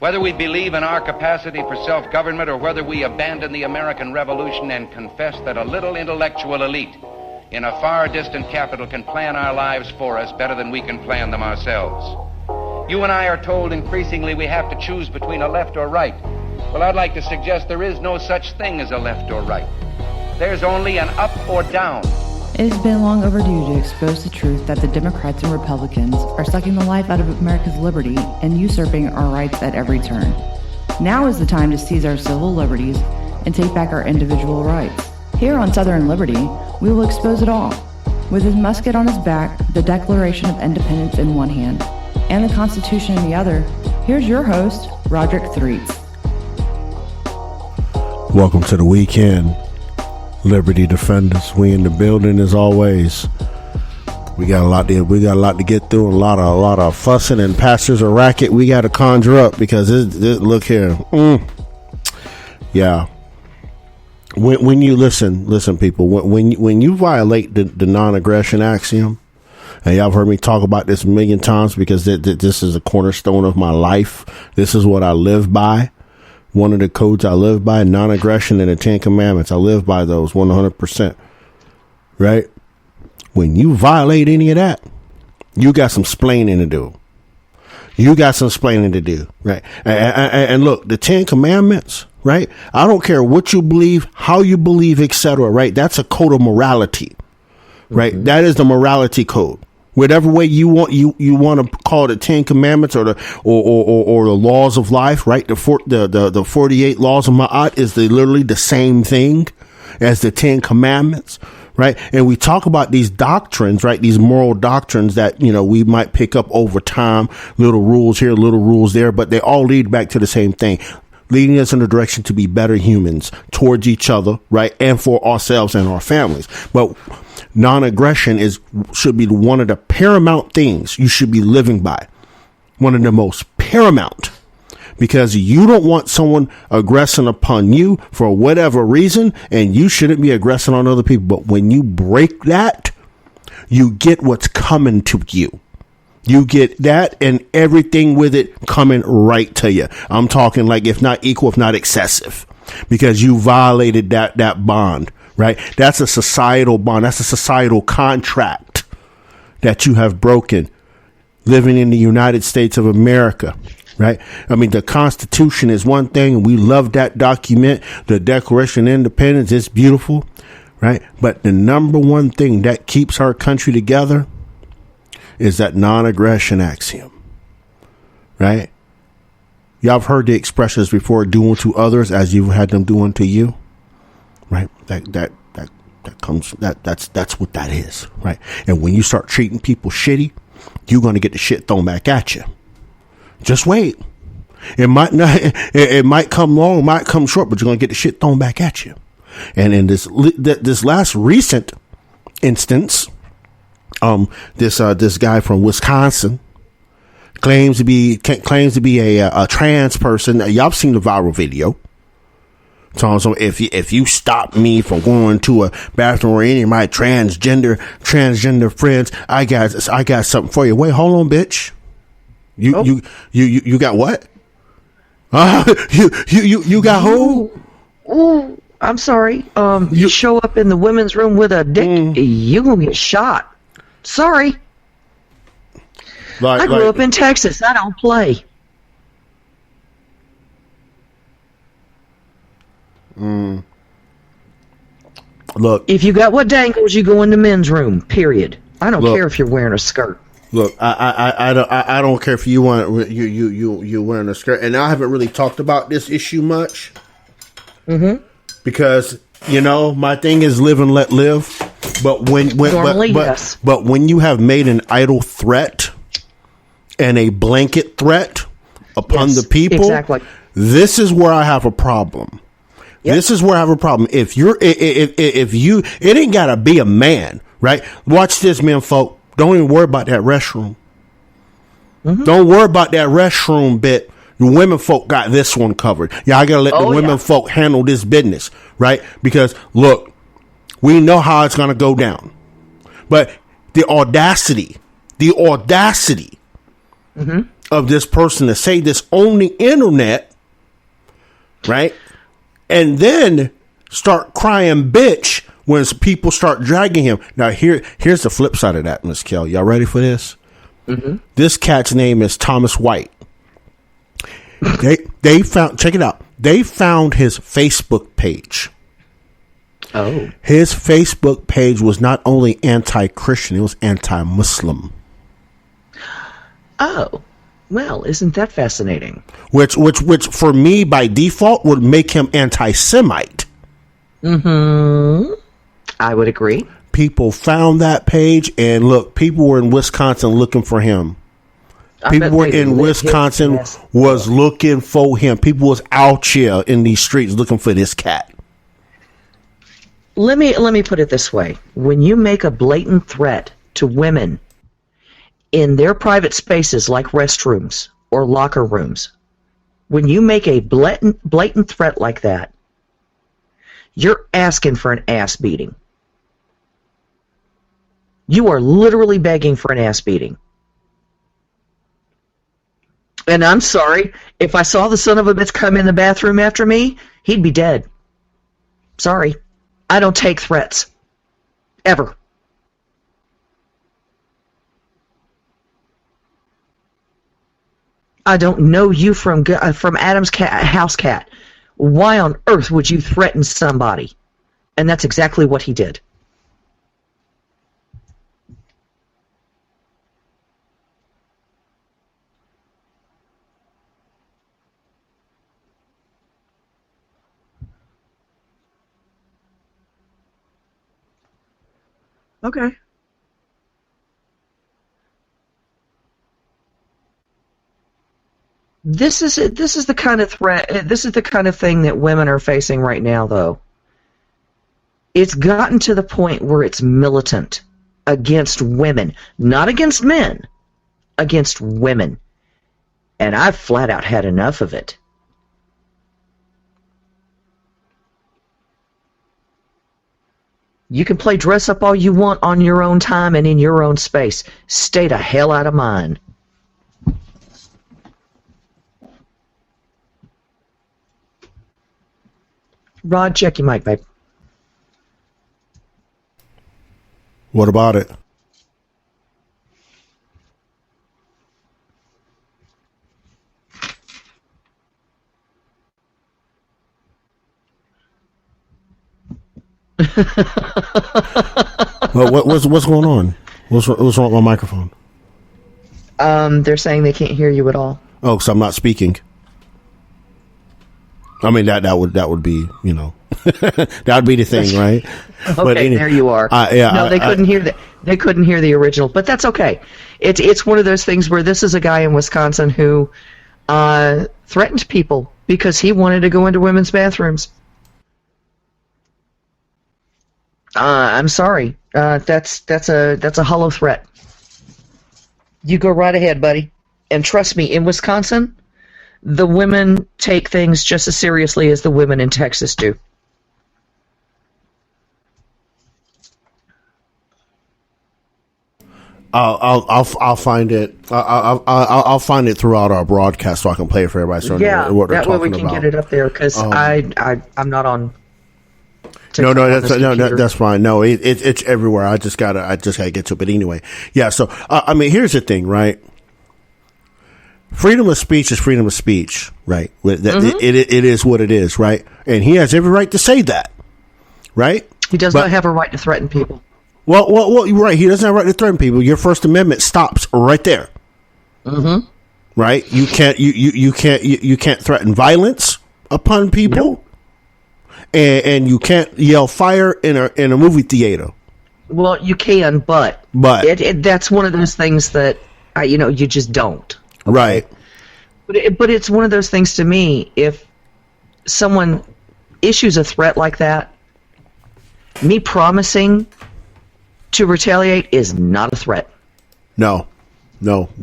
Whether we believe in our capacity for self-government or whether we abandon the American Revolution and confess that a little intellectual elite in a far distant capital can plan our lives for us better than we can plan them ourselves. You and I are told increasingly we have to choose between a left or right. Well, I'd like to suggest there is no such thing as a left or right. There's only an up or down. It has been long overdue to expose the truth that the Democrats and Republicans are sucking the life out of America's liberty and usurping our rights at every turn. Now is the time to seize our civil liberties and take back our individual rights. Here on Southern Liberty, we will expose it all. With his musket on his back, the Declaration of Independence in one hand, and the Constitution in the other, here's your host, Roderick Threets. Welcome to the weekend, Liberty Defenders. We in the building as always. We got a lot to get through. A lot of fussing and pastors a racket we got to conjure up because look here. Yeah. When you listen, people. When you violate the non-aggression axiom, and y'all have heard me talk about this a million times because this is a cornerstone of my life. This is what I live by. One of the codes I live by, non-aggression and the 10 Commandments. I live by those 100%. Right? When you violate any of that, you got some splaining to do. Right? And look, the 10 Commandments, right? I don't care what you believe, how you believe, etc. Right? That's a code of morality. Right? Mm-hmm. That is the morality code. Whatever way you want to call it the 10 Commandments or the laws of life, right? The 48 laws of Ma'at is literally the same thing as the 10 Commandments, right? And we talk about these doctrines, right? These moral doctrines that, we might pick up over time, little rules here, little rules there, but they all lead back to the same thing, leading us in the direction to be better humans towards each other, right? And for ourselves and our families. But non-aggression should be one of the paramount things you should be living by. One of the most paramount, because you don't want someone aggressing upon you for whatever reason, and you shouldn't be aggressing on other people. But when you break that, you get what's coming to you. You get that and everything with it coming right to you. I'm talking like, if not equal, if not excessive, because you violated that bond. Right? That's a societal bond. That's a societal contract that you have broken living in the United States of America. Right? I mean, the Constitution is one thing, and we love that document. The Declaration of Independence is beautiful. Right? But the number one thing that keeps our country together is that non-aggression axiom. Right? Y'all have heard the expressions before, do unto others as you've had them do unto you. Right. That's what that is. Right. And when you start treating people shitty, you're going to get the shit thrown back at you. Just wait. It might not, it might come long, might come short, but you're going to get the shit thrown back at you. And in this last recent instance, this guy from Wisconsin claims to be a trans person. Y'all seen the viral video. So if you stop me from going to a bathroom or any of my transgender friends, I got something for you. Wait, hold on, bitch. You got what? You got who? Oh, I'm sorry. You show up in the women's room with a dick, you gonna get shot. Sorry. I grew up in Texas. I don't play. Look, if you got what dangles, you go in the men's room. Period. I don't care if you're wearing a skirt. Look, I don't care if you want you wearing a skirt, and I haven't really talked about this issue much. Mm-hmm. Because my thing is live and let live. But when you have made an idle threat and a blanket threat upon the people, exactly. This is where I have a problem. Yep. This is where I have a problem. If it ain't gotta be a man, right? Watch this, men folk. Don't even worry about that restroom. Mm-hmm. Don't worry about that restroom bit. The women folk got this one covered. Yeah, I gotta let the women folk handle this business, right? Because look, we know how it's gonna go down. But the audacity mm-hmm. of this person to say this on the internet, right? And then start crying bitch when people start dragging him. Now, here's the flip side of that, Miss Kell. Y'all ready for this? Mm-hmm. This cat's name is Thomas White. They found, check it out. They found his Facebook page. Oh. His Facebook page was not only anti-Christian, it was anti-Muslim. Oh. Well, isn't that fascinating? Which for me by default would make him anti-Semite. Mm-hmm. I would agree. People found that page, and look, people were in Wisconsin looking for him. People were in Wisconsin was looking for him. People was out here in these streets looking for this cat. Let me put it this way. When you make a blatant threat to women in their private spaces like restrooms or locker rooms, when you make a blatant threat like that, you're asking for an ass beating. You are literally begging for an ass beating. And I'm sorry, if I saw the son of a bitch come in the bathroom after me, he'd be dead. Sorry. I don't take threats. Ever. I don't know you from Adam's house cat. Why on earth would you threaten somebody? And that's exactly what he did. Okay. This is the kind of threat. This is the kind of thing that women are facing right now, though. It's gotten to the point where it's militant against women, not against men, against women. And I've flat out had enough of it. You can play dress up all you want on your own time and in your own space. Stay the hell out of mine. Rod, check your mic, babe. What about it? What's going on? What's wrong with my microphone? They're saying they can't hear you at all. Oh, because I'm not speaking. I mean that would be, you know, that would be the thing, right? Okay, but there you are. They couldn't hear that. They couldn't hear the original, but that's okay. It's one of those things where this is a guy in Wisconsin who threatened people because he wanted to go into women's bathrooms. I'm sorry. That's a hollow threat. You go right ahead, buddy. And trust me, in Wisconsin, the women take things just as seriously as the women in Texas do. I'll find it. I'll find it throughout our broadcast so I can play it for everybody. So what that way we can get it up there because I'm not on. No, that's fine. No, it's everywhere. I just gotta get to it. But anyway, yeah. So I mean, here's the thing, right? Freedom of speech is freedom of speech, right? It is what it is, right? And he has every right to say that, right? He does not have a right to threaten people. Well, you're right. He doesn't have a right to threaten people. Your First Amendment stops right there. Mm-hmm. Right? You can't threaten violence upon people. Nope. And you can't yell fire in a movie theater. Well, you can, but that's one of those things that you just don't. Okay? Right. But it's one of those things to me. If someone issues a threat like that, me promising to retaliate is not a threat. No,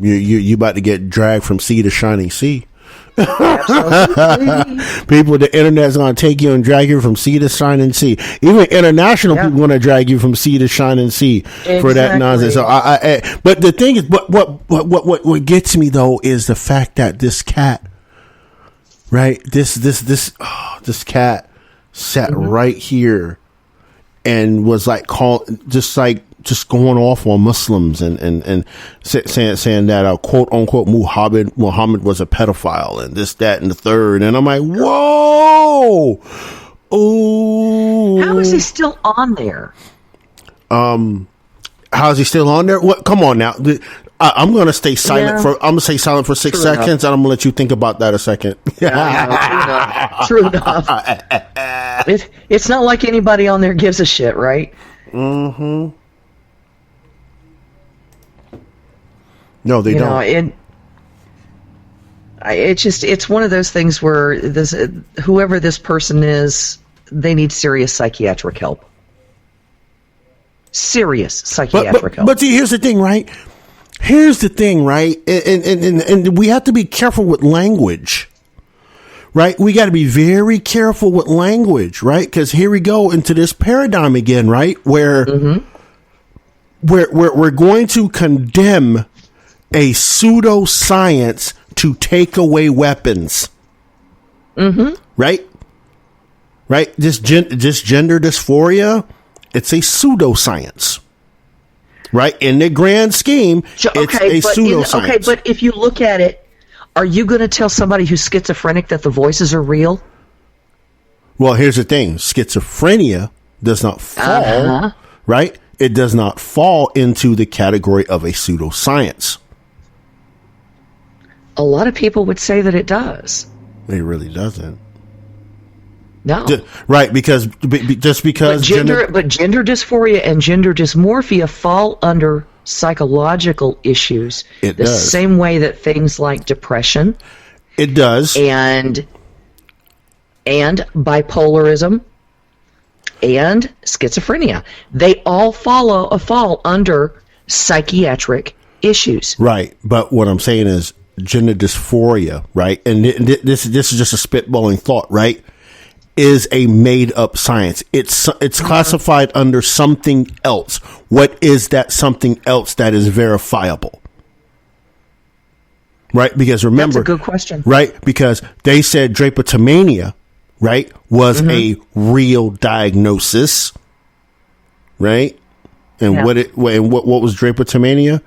you about to get dragged from sea to shining sea. Absolutely. People, the internet's going to take you and drag you from sea to shining sea. Even international people going to drag you from sea to shining sea for that nonsense. So but the thing is, what gets me though is the fact that this cat, right? This cat sat right here and was like just going off on Muslims and saying that quote unquote Muhammad was a pedophile and this, that, and the third. And I'm like, whoa, oh, how is he still on there? How is he still on there? What? Come on now. I'm gonna stay silent I'm gonna stay silent for 6 seconds, and I'm gonna let you think about that a second. True enough. It's not like anybody on there gives a shit, right? Mm-hmm. No, they don't. It's one of those things where whoever this person is, they need serious psychiatric help. Serious psychiatric help. But see, here's the thing, right? And we have to be careful with language, right? We got to be very careful with language, right? Because here we go into this paradigm again, right? Where we're going to condemn a pseudoscience to take away weapons. Right? This gender dysphoria, it's a pseudoscience. Right? In the grand scheme, it's a pseudoscience. But if you look at it, are you going to tell somebody who's schizophrenic that the voices are real? Well, here's the thing. Schizophrenia does not fall, right? It does not fall into the category of a pseudoscience. A lot of people would say that it does. It really doesn't. No. Right, because just because gender dysphoria and gender dysmorphia fall under psychological issues. It does. The same way that things like depression. It does. And bipolarism and schizophrenia. They all fall under psychiatric issues. Right, but what I'm saying is gender dysphoria, right? And this is just a spitballing thought, right? Is a made up science. It's classified under something else. What is that something else that is verifiable? Right? Because remember, that's a good question. Right? Because they said drapetomania, right, was a real diagnosis, right? And what was drapetomania?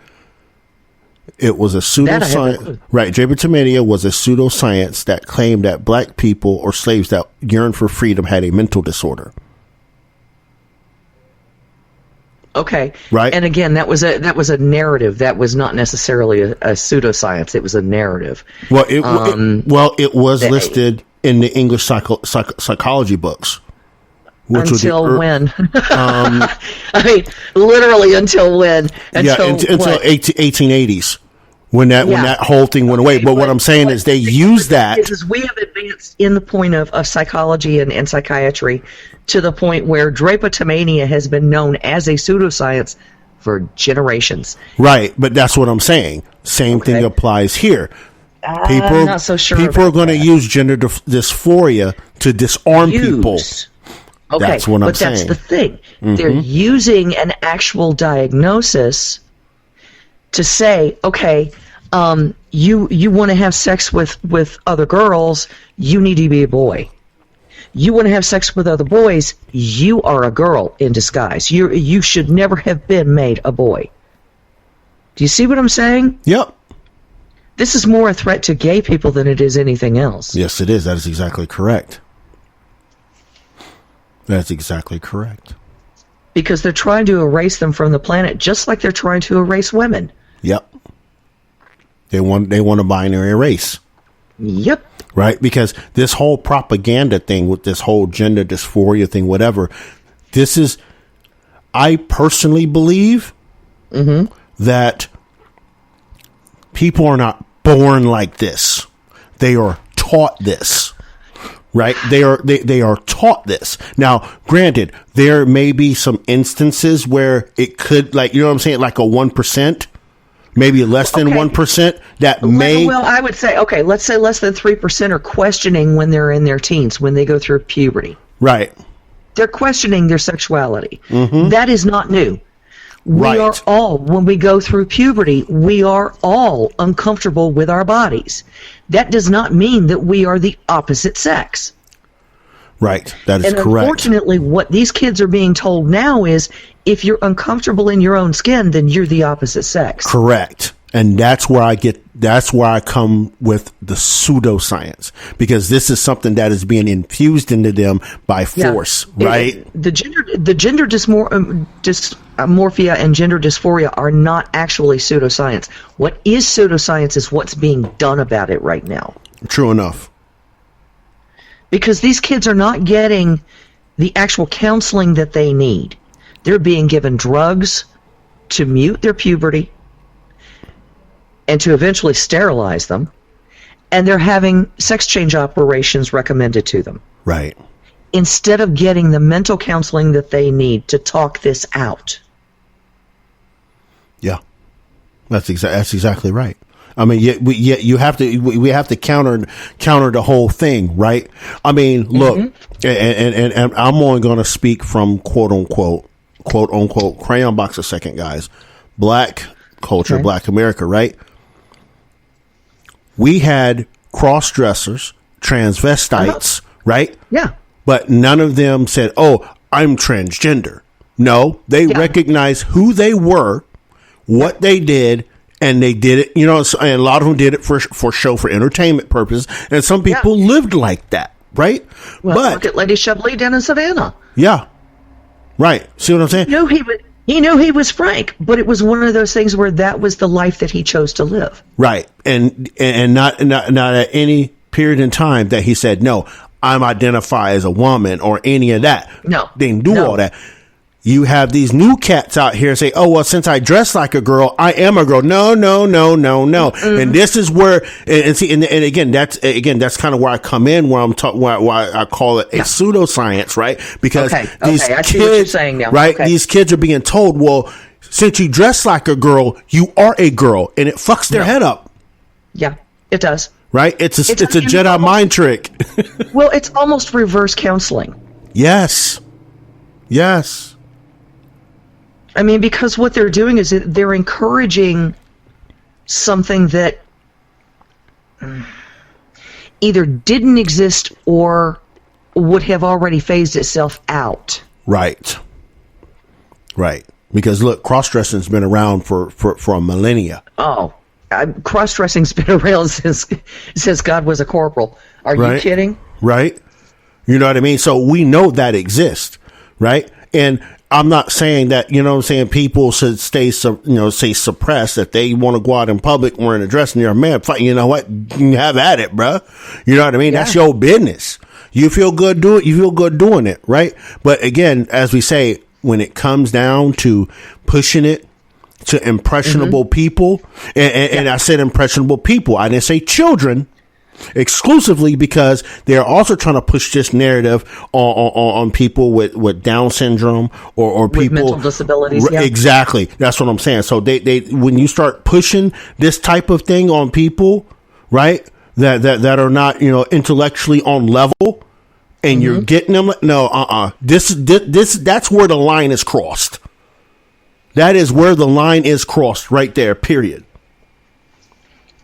It was a pseudoscience, right? Drapetomania was a pseudoscience that claimed that black people or slaves that yearned for freedom had a mental disorder. Okay, right. And again, that was a narrative. That was not necessarily a pseudoscience. It was a narrative. Well, it was listed in the English psychology books. Until when? I mean, literally until when? Until 1880s, when that whole thing went away. But what I'm saying is they use that. Because we have advanced in the point of psychology and psychiatry to the point where drapetomania has been known as a pseudoscience for generations. Right, but that's what I'm saying. Same thing applies here. I'm not so sure. People are going to use gender dysphoria to disarm people. Okay, that's what I'm saying. But that's the thing. They're using an actual diagnosis to say, okay, you want to have sex with other girls, you need to be a boy. You want to have sex with other boys, you are a girl in disguise. You should never have been made a boy. Do you see what I'm saying? Yep. This is more a threat to gay people than it is anything else. Yes, it is. That is exactly correct. That's exactly correct. Because they're trying to erase them from the planet, just like they're trying to erase women. Yep. They want a binary race. Yep. Right? Because this whole propaganda thing with this whole gender dysphoria thing, whatever, I personally believe that people are not born like this. They are taught this. Right? They are taught this. Now, granted, there may be some instances where it could, like, you know what I'm saying, like a 1%, maybe less than 1% that may. Well, I would say, okay, let's say less than 3% are questioning when they're in their teens, when they go through puberty. Right. They're questioning their sexuality. That is not new. We are all, when we go through puberty, we are all uncomfortable with our bodies. That does not mean that we are the opposite sex. Right. That is and correct. Unfortunately, what these kids are being told now is, if you're uncomfortable in your own skin, then you're the opposite sex. Correct. And that's where I come with the pseudoscience, because this is something that is being infused into them by force, right? The gender dysmorphia and gender dysphoria are not actually pseudoscience. What is pseudoscience is what's being done about it right now. True enough. Because these kids are not getting the actual counseling that they need. They're being given drugs to mute their puberty and to eventually sterilize them, and they're having sex change operations recommended to them. Right. Instead of getting the mental counseling that they need to talk this out. Yeah. That's exactly right. I mean, we have to counter the whole thing, right? I mean, look, and I'm only going to speak from quote unquote crayon box a second, guys. Black culture, Black America, right? We had cross-dressers, transvestites, right? Yeah. But none of them said, "Oh, I'm transgender." No, they recognized who they were, what they did, and they did it. You know, and a lot of them did it for show, for entertainment purposes, and some people lived like that, right? Well, look at Lady Chablis down in Savannah. Yeah, right. See what I'm saying? He knew he was Frank, but it was one of those things where that was the life that he chose to live. Right, and not at any period in time that he said, "No, I'm identify as a woman," or any of that. No, they didn't do all that. You have these new cats out here say, "Oh, well, since I dress like a girl, I am a girl." No. And this is where, and again, that's kind of where I come in, where I'm talking, why I call it a pseudoscience, right? Because these I see kids, what you're saying now. right? These kids are being told, well, since you dress like a girl, you are a girl, and it fucks their head up. Yeah, it does. Right? It's a Jedi mind trick. Well, it's almost reverse counseling. Yes. I mean, because what they're doing is they're encouraging something that either didn't exist or would have already phased itself out. Right. Because look, cross-dressing's been around for a millennia. Oh, cross-dressing's been around since God was a corporal. Are you kidding? Right. You know what I mean? So we know that exists, right? And I'm not saying that, you know what I'm saying, people should stay suppressed, that they want to go out in public wearing a dress and you're a man. You know what? You have at it, bruh. You know what I mean? Yeah. That's your business. You feel good doing it, right? But again, as we say, when it comes down to pushing it to impressionable people, and I said impressionable people, I didn't say children, exclusively, because they're also trying to push this narrative on people with Down syndrome or people with mental disabilities. Yeah. Exactly, that's what I'm saying. So they when you start pushing this type of thing on people, right, that are not, you know, intellectually on level, and you're getting them, that's where the line is crossed. That is where the line is crossed, right there. Period.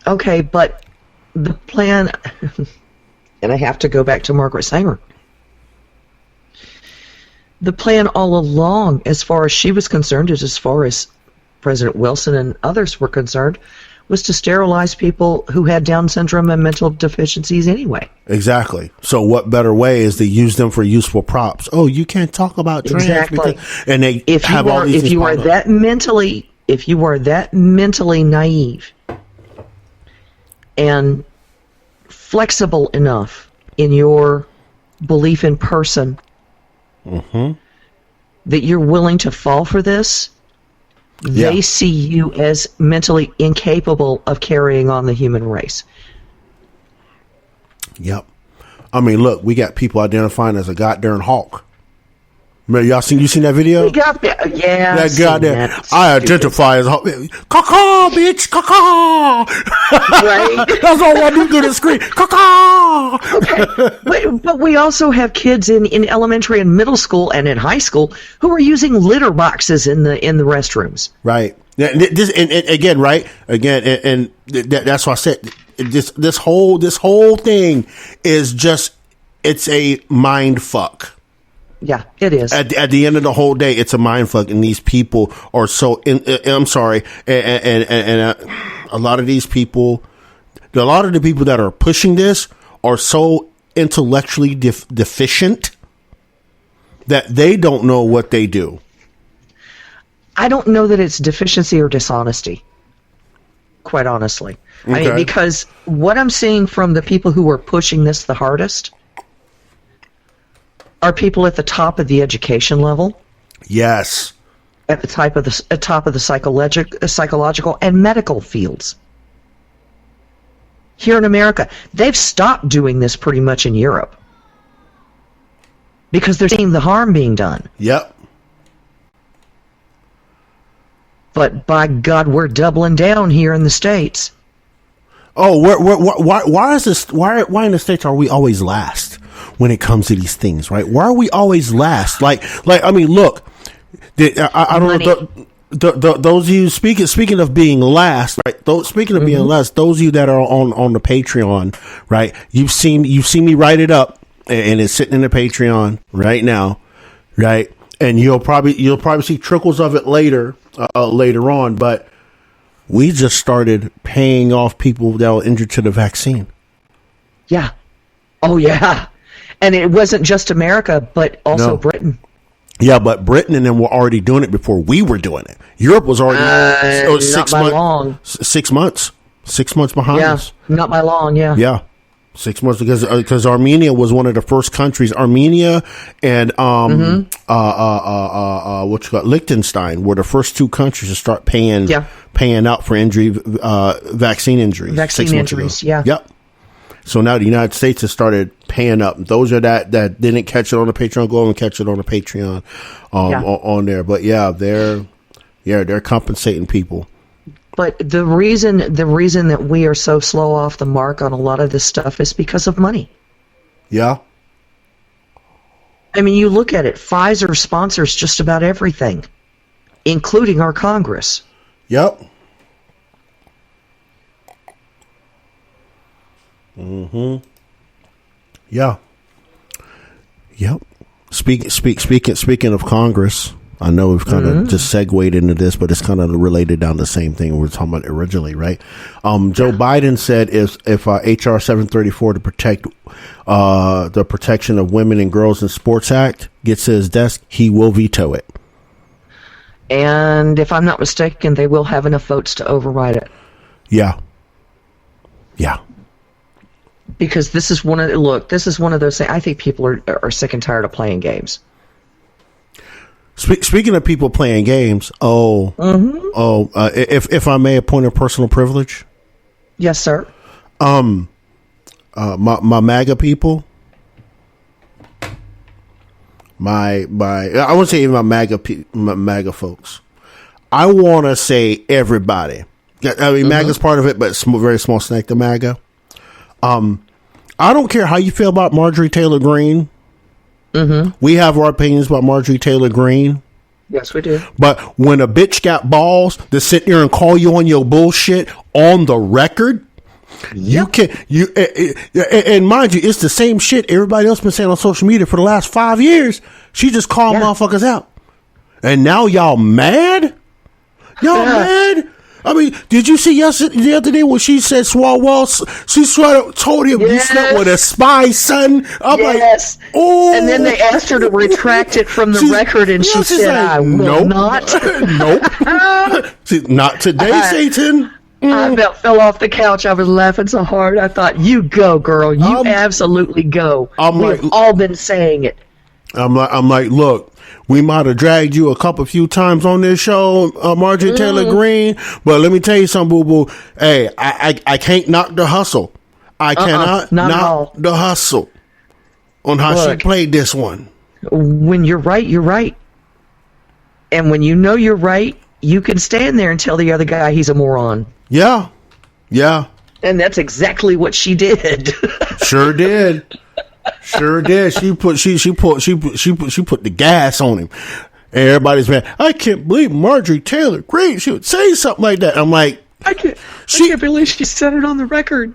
Okay, but the plan, and I have to go back to Margaret Sanger. The plan all along, as far as she was concerned, as far as President Wilson and others were concerned, was to sterilize people who had Down syndrome and mental deficiencies anyway. Exactly. So what better way is to use them for useful props? Oh, you can't talk about trans. Exactly. And they if you are that mentally naive and flexible enough in your belief in person that you're willing to fall for this, they see you as mentally incapable of carrying on the human race. Yep. I mean, look, we got people identifying as a goddamn hawk. Man, you seen that video? We got that. Yeah. That guy there. I identify as caw, bitch, caw. Right. That's all I do to the screen. Caw. Okay. But we also have kids in elementary and middle school and in high school who are using litter boxes in the restrooms. Right. This and again, right? Again, and that's why I said this whole thing is just, it's a mind fuck. Yeah, it is. At the end of the whole day, it's a mind fuck, and these people are so. I'm sorry, and a lot of these people, a lot of the people that are pushing this are so intellectually deficient that they don't know what they do. I don't know that it's deficiency or dishonesty, quite honestly. Okay. I mean, because what I'm seeing from the people who are pushing this the hardest are people at the top of the education level. Yes. At the top of the psychological and medical fields. Here in America, they've stopped doing this pretty much in Europe because they're seeing the harm being done. Yep. But by God, we're doubling down here in the States. Oh, why is this? Why in the States are we always last when it comes to these things? Right? Why are we always last? Like I mean, look, I don't know. Those of you speaking of being last, right? Speaking of being last, those of you that are on the Patreon, right? You've seen me write it up, and it's sitting in the Patreon right now, right? And you'll probably see trickles of it later on, but we just started paying off people that were injured to the vaccine. Yeah. Oh, yeah. And it wasn't just America, but also Britain. Yeah, but Britain and them were already doing it before we were doing it. Europe was already 6 months. Long. 6 months. 6 months behind us. Not by long, yeah. Yeah. 6 months because Armenia was one of the first countries. Armenia and Liechtenstein were the first two countries to start paying out for vaccine injuries. Vaccine injuries, yeah. Yep. So now the United States has started paying up. Those are that didn't catch it on the Patreon. Go and catch it on the Patreon on there. But they're compensating people. But the reason that we are so slow off the mark on a lot of this stuff is because of money. Yeah. I mean, you look at it. Pfizer sponsors just about everything, including our Congress. Yep. Mm-hmm. Yeah. Yep. Speaking of Congress, I know we've kind of just segued into this, but it's kind of related down the same thing we were talking about originally, right? Joe Biden said if HR 734 to protect the protection of women and girls in sports act gets to his desk, he will veto it. And if I'm not mistaken, they will have enough votes to override it. Yeah. Yeah. Because this is one of those things. I think people are sick and tired of playing games. Speaking of people playing games, if I may, a point of personal privilege. Yes, sir. My MAGA people, I wouldn't say even my MAGA folks. I want to say everybody. I mean, MAGA's part of it, but it's a very small snake to MAGA. I don't care how you feel about Marjorie Taylor Greene. We have our opinions about Marjorie Taylor Greene. Yes, we do. But when a bitch got balls to sit there and call you on your bullshit on the record, you can and mind you, it's the same shit everybody else been saying on social media for the last 5 years. She just called motherfuckers out, and now y'all mad? Y'all mad? I mean, did you see the other day when she said Swalwell? She told him you slept with a spy, son. I'm like, oh. And then they asked her to retract it from the record, and she said, like, "I will not." Nope. Not today, Satan. I about fell off the couch. I was laughing so hard. I thought, "You go, girl. You absolutely go." We've all been saying it. I'm like, look. We might have dragged you a few times on this show, Marjorie Taylor Greene, but let me tell you something, boo-boo. Hey, I can't knock the hustle. I cannot knock the hustle on how she played this one. When you're right, you're right. And when you know you're right, you can stand there and tell the other guy he's a moron. Yeah. Yeah. And that's exactly what she did. Sure did. Sure did. She put the gas on him. And everybody's mad. I can't believe Marjorie Taylor Greene, she would say something like that. I'm like, I can't believe she said it on the record.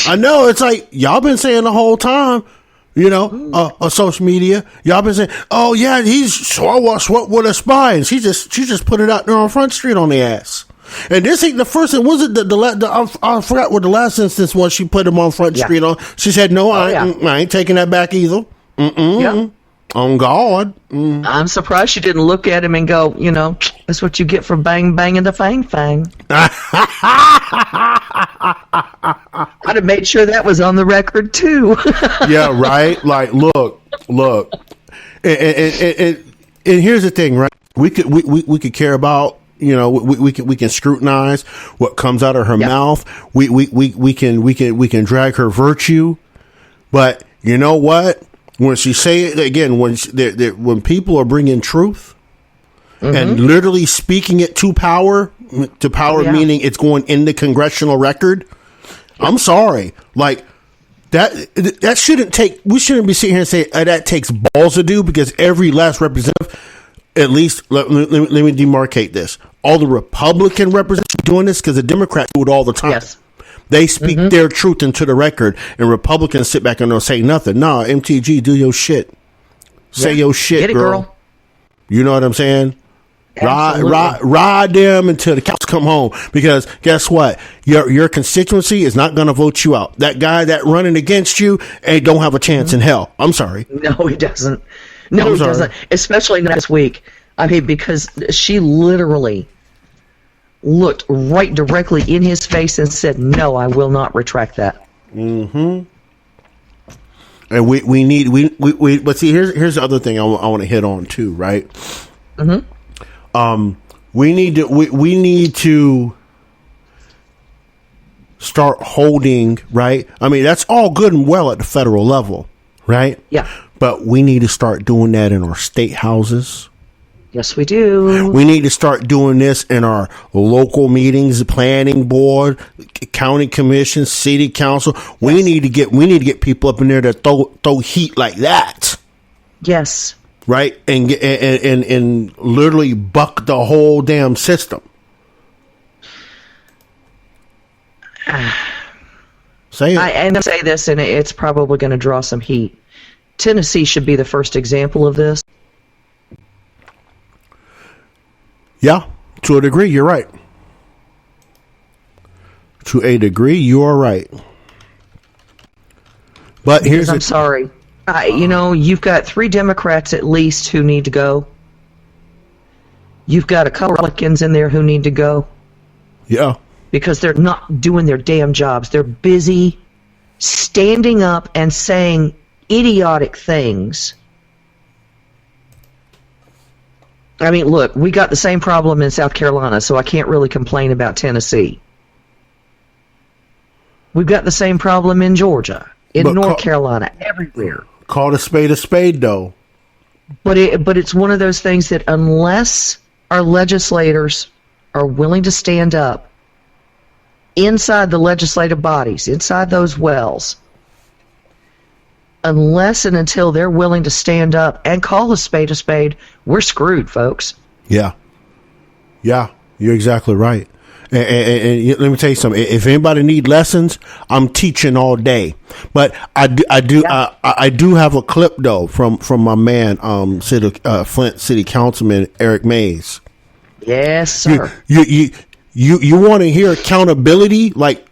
I know. It's like, y'all been saying the whole time, on social media. Y'all been saying, oh yeah, he's swept with a spy, and she just put it out there on Front Street on the ass. And this ain't the first. Was it I forgot what the last instance was. She put him on Front Street on. She said, no, I ain't taking that back either. Yeah. On God. I'm surprised she didn't look at him and go, that's what you get for banging the fang. I'd have made sure that was on the record too. Yeah, right. Like, look, and here's the thing, right? We could care about, we can scrutinize what comes out of her mouth. We can drag her virtue, but you know what? When she say it again, when people are bringing truth and literally speaking it to power meaning it's going in the congressional record. I'm sorry, like that shouldn't take. We shouldn't be sitting here and say that takes balls to do, because every last representative, at least let me demarcate this. All the Republican representatives doing this, because the Democrats do it all the time. Yes. They speak their truth into the record, and Republicans sit back and don't say nothing. Nah, MTG, do your shit. Say your shit, get it, girl. You know what I'm saying? Ride them until the cows come home, because guess what? Your constituency is not going to vote you out. That guy that running against you don't have a chance in hell. I'm sorry. No, he doesn't. No, he doesn't. Especially not this week. I mean, because she literally looked right directly in his face and said, no, I will not retract that. And but see, here's the other thing I want to hit on too, right? We need to start holding, right? I mean, that's all good and well at the federal level, right? Yeah. But we need to start doing that in our state houses. Yes, we do. We need to start doing this in our local meetings, planning board, county commission, city council. We need to get people up in there that throw heat like that. Yes. Right? And literally buck the whole damn system. Say it. I'm going to say this, and it's probably going to draw some heat. Tennessee should be the first example of this. Yeah, to a degree, you're right. To a degree, you are right. But I'm sorry. You've got 3 Democrats at least who need to go. You've got a couple Republicans in there who need to go. Yeah. Because they're not doing their damn jobs. They're busy standing up and saying idiotic things. I mean, look, we got the same problem in South Carolina, so I can't really complain about Tennessee. We've got the same problem in Georgia, in North Carolina, everywhere. Call a spade, though. But it's one of those things that unless our legislators are willing to stand up inside the legislative bodies, inside those wells, unless and until they're willing to stand up and call a spade, we're screwed, folks. Yeah. Yeah, you're exactly right. And let me tell you something. If anybody need lessons, I'm teaching all day. But I do have a clip though from my man, Flint City Councilman Eric Mays. Yes, sir. You want to hear accountability, like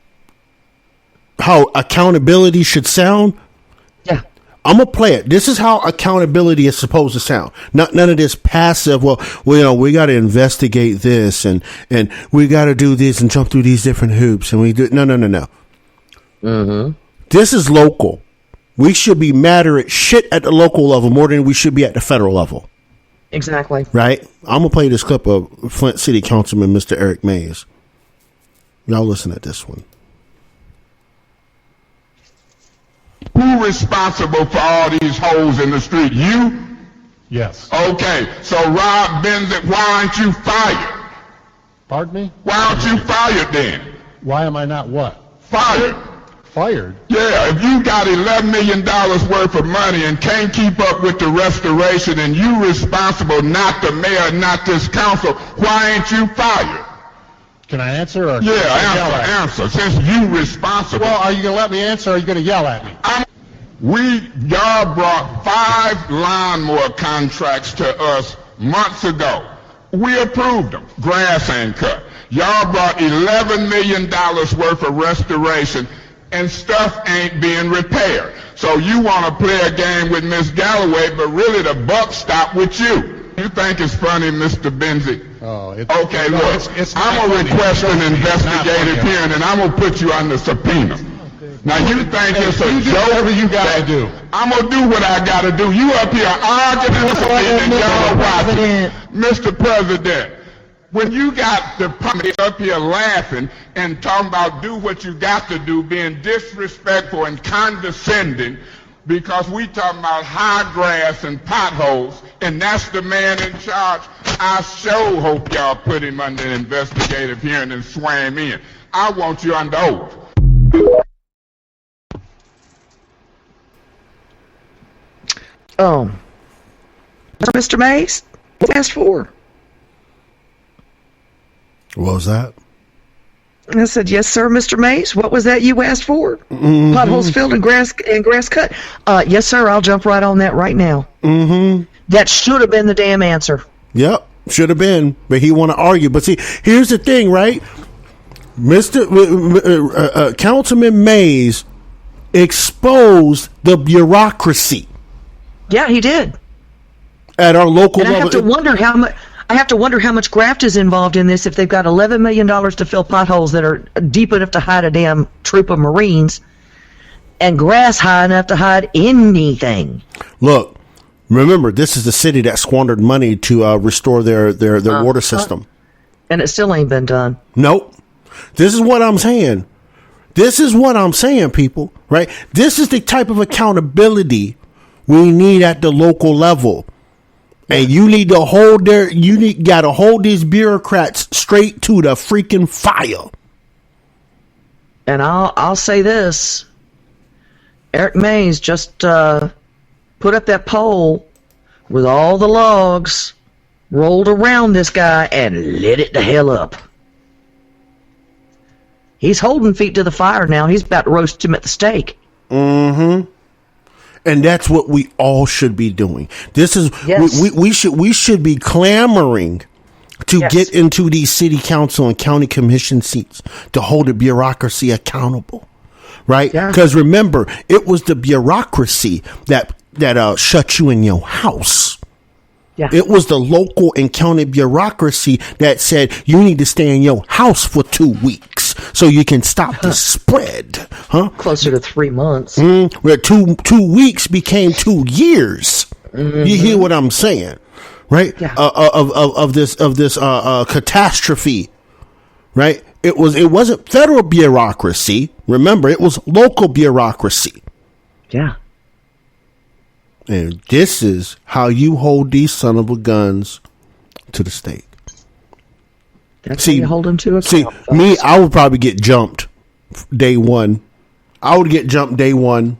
how accountability should sound? Yeah. I'm gonna play it. This is how accountability is supposed to sound. None of this passive. Well, we got to investigate this, and we got to do this and jump through these different hoops, and we do no. Mm-hmm. This is local. We should be madder at shit at the local level more than we should be at the federal level. Exactly. Right. I'm gonna play this clip of Flint City Councilman Mr. Eric Mays. Y'all listen to this one. Who responsible for all these holes in the street? You? Yes. Okay, so Rob Benzick, why aren't you fired? Pardon me? Why aren't you fired then? Why am I not what? Fired. Fired? Yeah, if you got $11 million worth of money and can't keep up with the restoration and you responsible, not the mayor, not this council, why ain't you fired? Can I answer? Or Yeah, answer. Since you responsible. Well, are you going to let me answer or are you going to yell at me? Y'all brought 5 lawnmower contracts to us months ago. We approved them. Grass ain't cut. Y'all brought $11 million worth of restoration and stuff ain't being repaired. So you want to play a game with Miss Galloway, but really the buck stopped with you. You think it's funny, Mr. Benzie? Oh, okay, look, I'm going to request an investigative hearing and I'm going to put you under subpoena. Now you think it's a joke? Whatever you got to do. I'm going to do what I got to do. You up here arguing with me and y'all watching. Mr. President, when you got the public up here laughing and talking about do what you got to do, being disrespectful and condescending, because we talking about high grass and potholes, and that's the man in charge, I sure hope y'all put him under investigative hearing and swear him in. I want you under oath. Mr. Mays, what asked for? What was that? And I said, yes, sir, Mr. Mays. What was that you asked for? Mm-hmm. Potholes filled and grass cut? Yes, sir, I'll jump right on that right now. Mm-hmm. That should have been the damn answer. Yep, should have been, but he want to argue. But see, here's the thing, right? Councilman Mays exposed the bureaucracy. Yeah, he did. At our local level. I have to wonder how much graft is involved in this if they've got $11 million to fill potholes that are deep enough to hide a damn troop of Marines and grass high enough to hide anything. Look, remember, this is the city that squandered money to restore their water system. And it still ain't been done. Nope. This is what I'm saying. This is what I'm saying, people, right? This is the type of accountability we need at the local level. And you need to gotta hold these bureaucrats straight to the freaking fire. And I'll say this. Eric Mays just put up that pole with all the logs rolled around this guy and lit it the hell up. He's holding feet to the fire now. He's about to roast him at the stake. Mm-hmm. And that's what we all should be doing. This is we should be clamoring to get into these city council and county commission seats to hold the bureaucracy accountable, right? Because remember, it was the bureaucracy that shut you in your house. Yeah. It was the local and county bureaucracy that said you need to stay in your house for 2 weeks so you can stop the spread. Closer to 3 months. Where 2 weeks became 2 years. Mm-hmm. You hear what I'm saying, right? Yeah. Of this catastrophe, right? It wasn't federal bureaucracy. Remember, it was local bureaucracy. Yeah. And this is how you hold these son of a guns to the stake. That's how you hold them to account. See, me, I would probably get jumped day one. I would get jumped day one.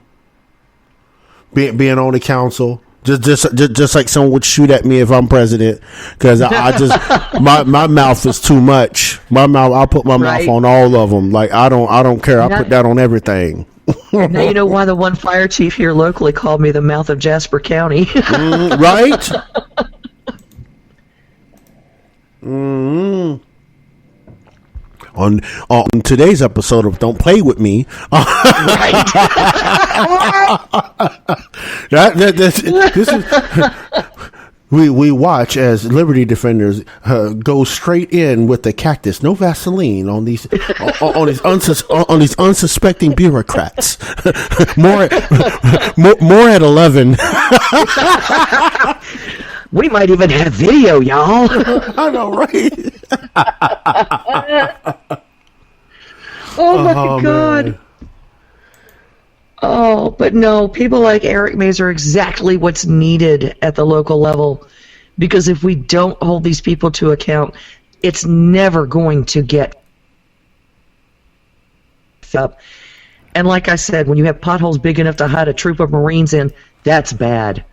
Being on the council, just like someone would shoot at me if I'm president, because I just my mouth is too much. I'll put my mouth on all of them. Like I don't care. I put that on everything. Now you know why the one fire chief here locally called me the mouth of Jasper County. Right? On today's episode of Don't Play With Me, this is we watch as Liberty defenders go straight in with the cactus, no Vaseline on these unsuspecting bureaucrats. more at 11. We might even have video, y'all. I know, right? Oh my God. Oh, but no, people like Eric Mays are exactly what's needed at the local level, because if we don't hold these people to account, it's never going to get up. And like I said, when you have potholes big enough to hide a troop of Marines in, that's bad.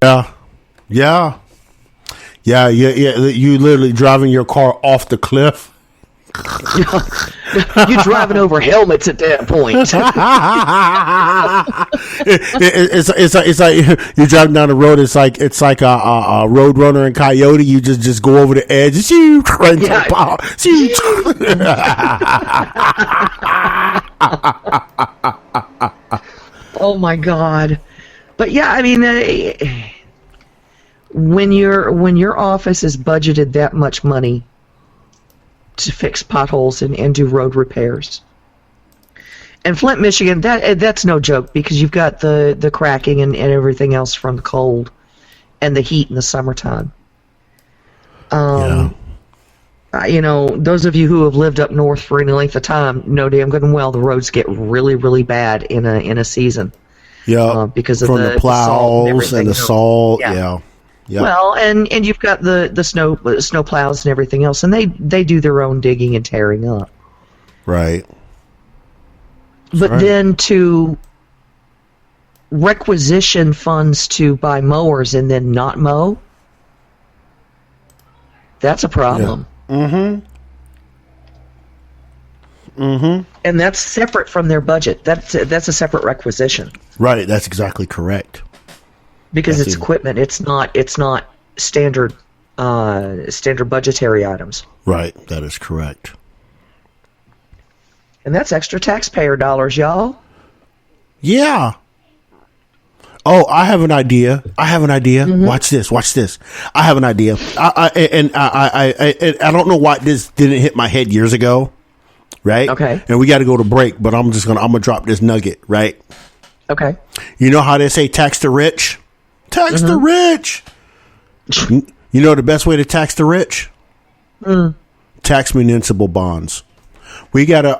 Yeah. You literally driving your car off the cliff. You're driving over helmets at that point. It's like you're driving down the road. It's like a road runner and coyote. You just go over the edge. Right into the power. Oh my God! But yeah, I mean, when your office is budgeted that much money to fix potholes and do road repairs. And Flint, Michigan, that's no joke, because you've got the cracking and everything else from the cold and the heat in the summertime. You know, those of you who have lived up north for any length of time know damn good and well the roads get really, really bad in a season. Yeah, because of from the plows and the salt. Yeah. Yep. Well, and you've got the snow plows and everything else, and they do their own digging and tearing up. Right. But then to requisition funds to buy mowers and then not mow, that's a problem. Yeah. And that's separate from their budget. That's a separate requisition. Right. That's exactly correct. Because it's equipment, it's not standard budgetary items. Right, that is correct. And that's extra taxpayer dollars, y'all. Yeah. Oh, I have an idea. Watch this. I have an idea. I don't know why this didn't hit my head years ago. Right? Okay. And we got to go to break, but I'm gonna drop this nugget. Right? Okay. You know how they say tax the rich? Tax the rich. You know the best way to tax the rich? Tax municipal bonds. We gotta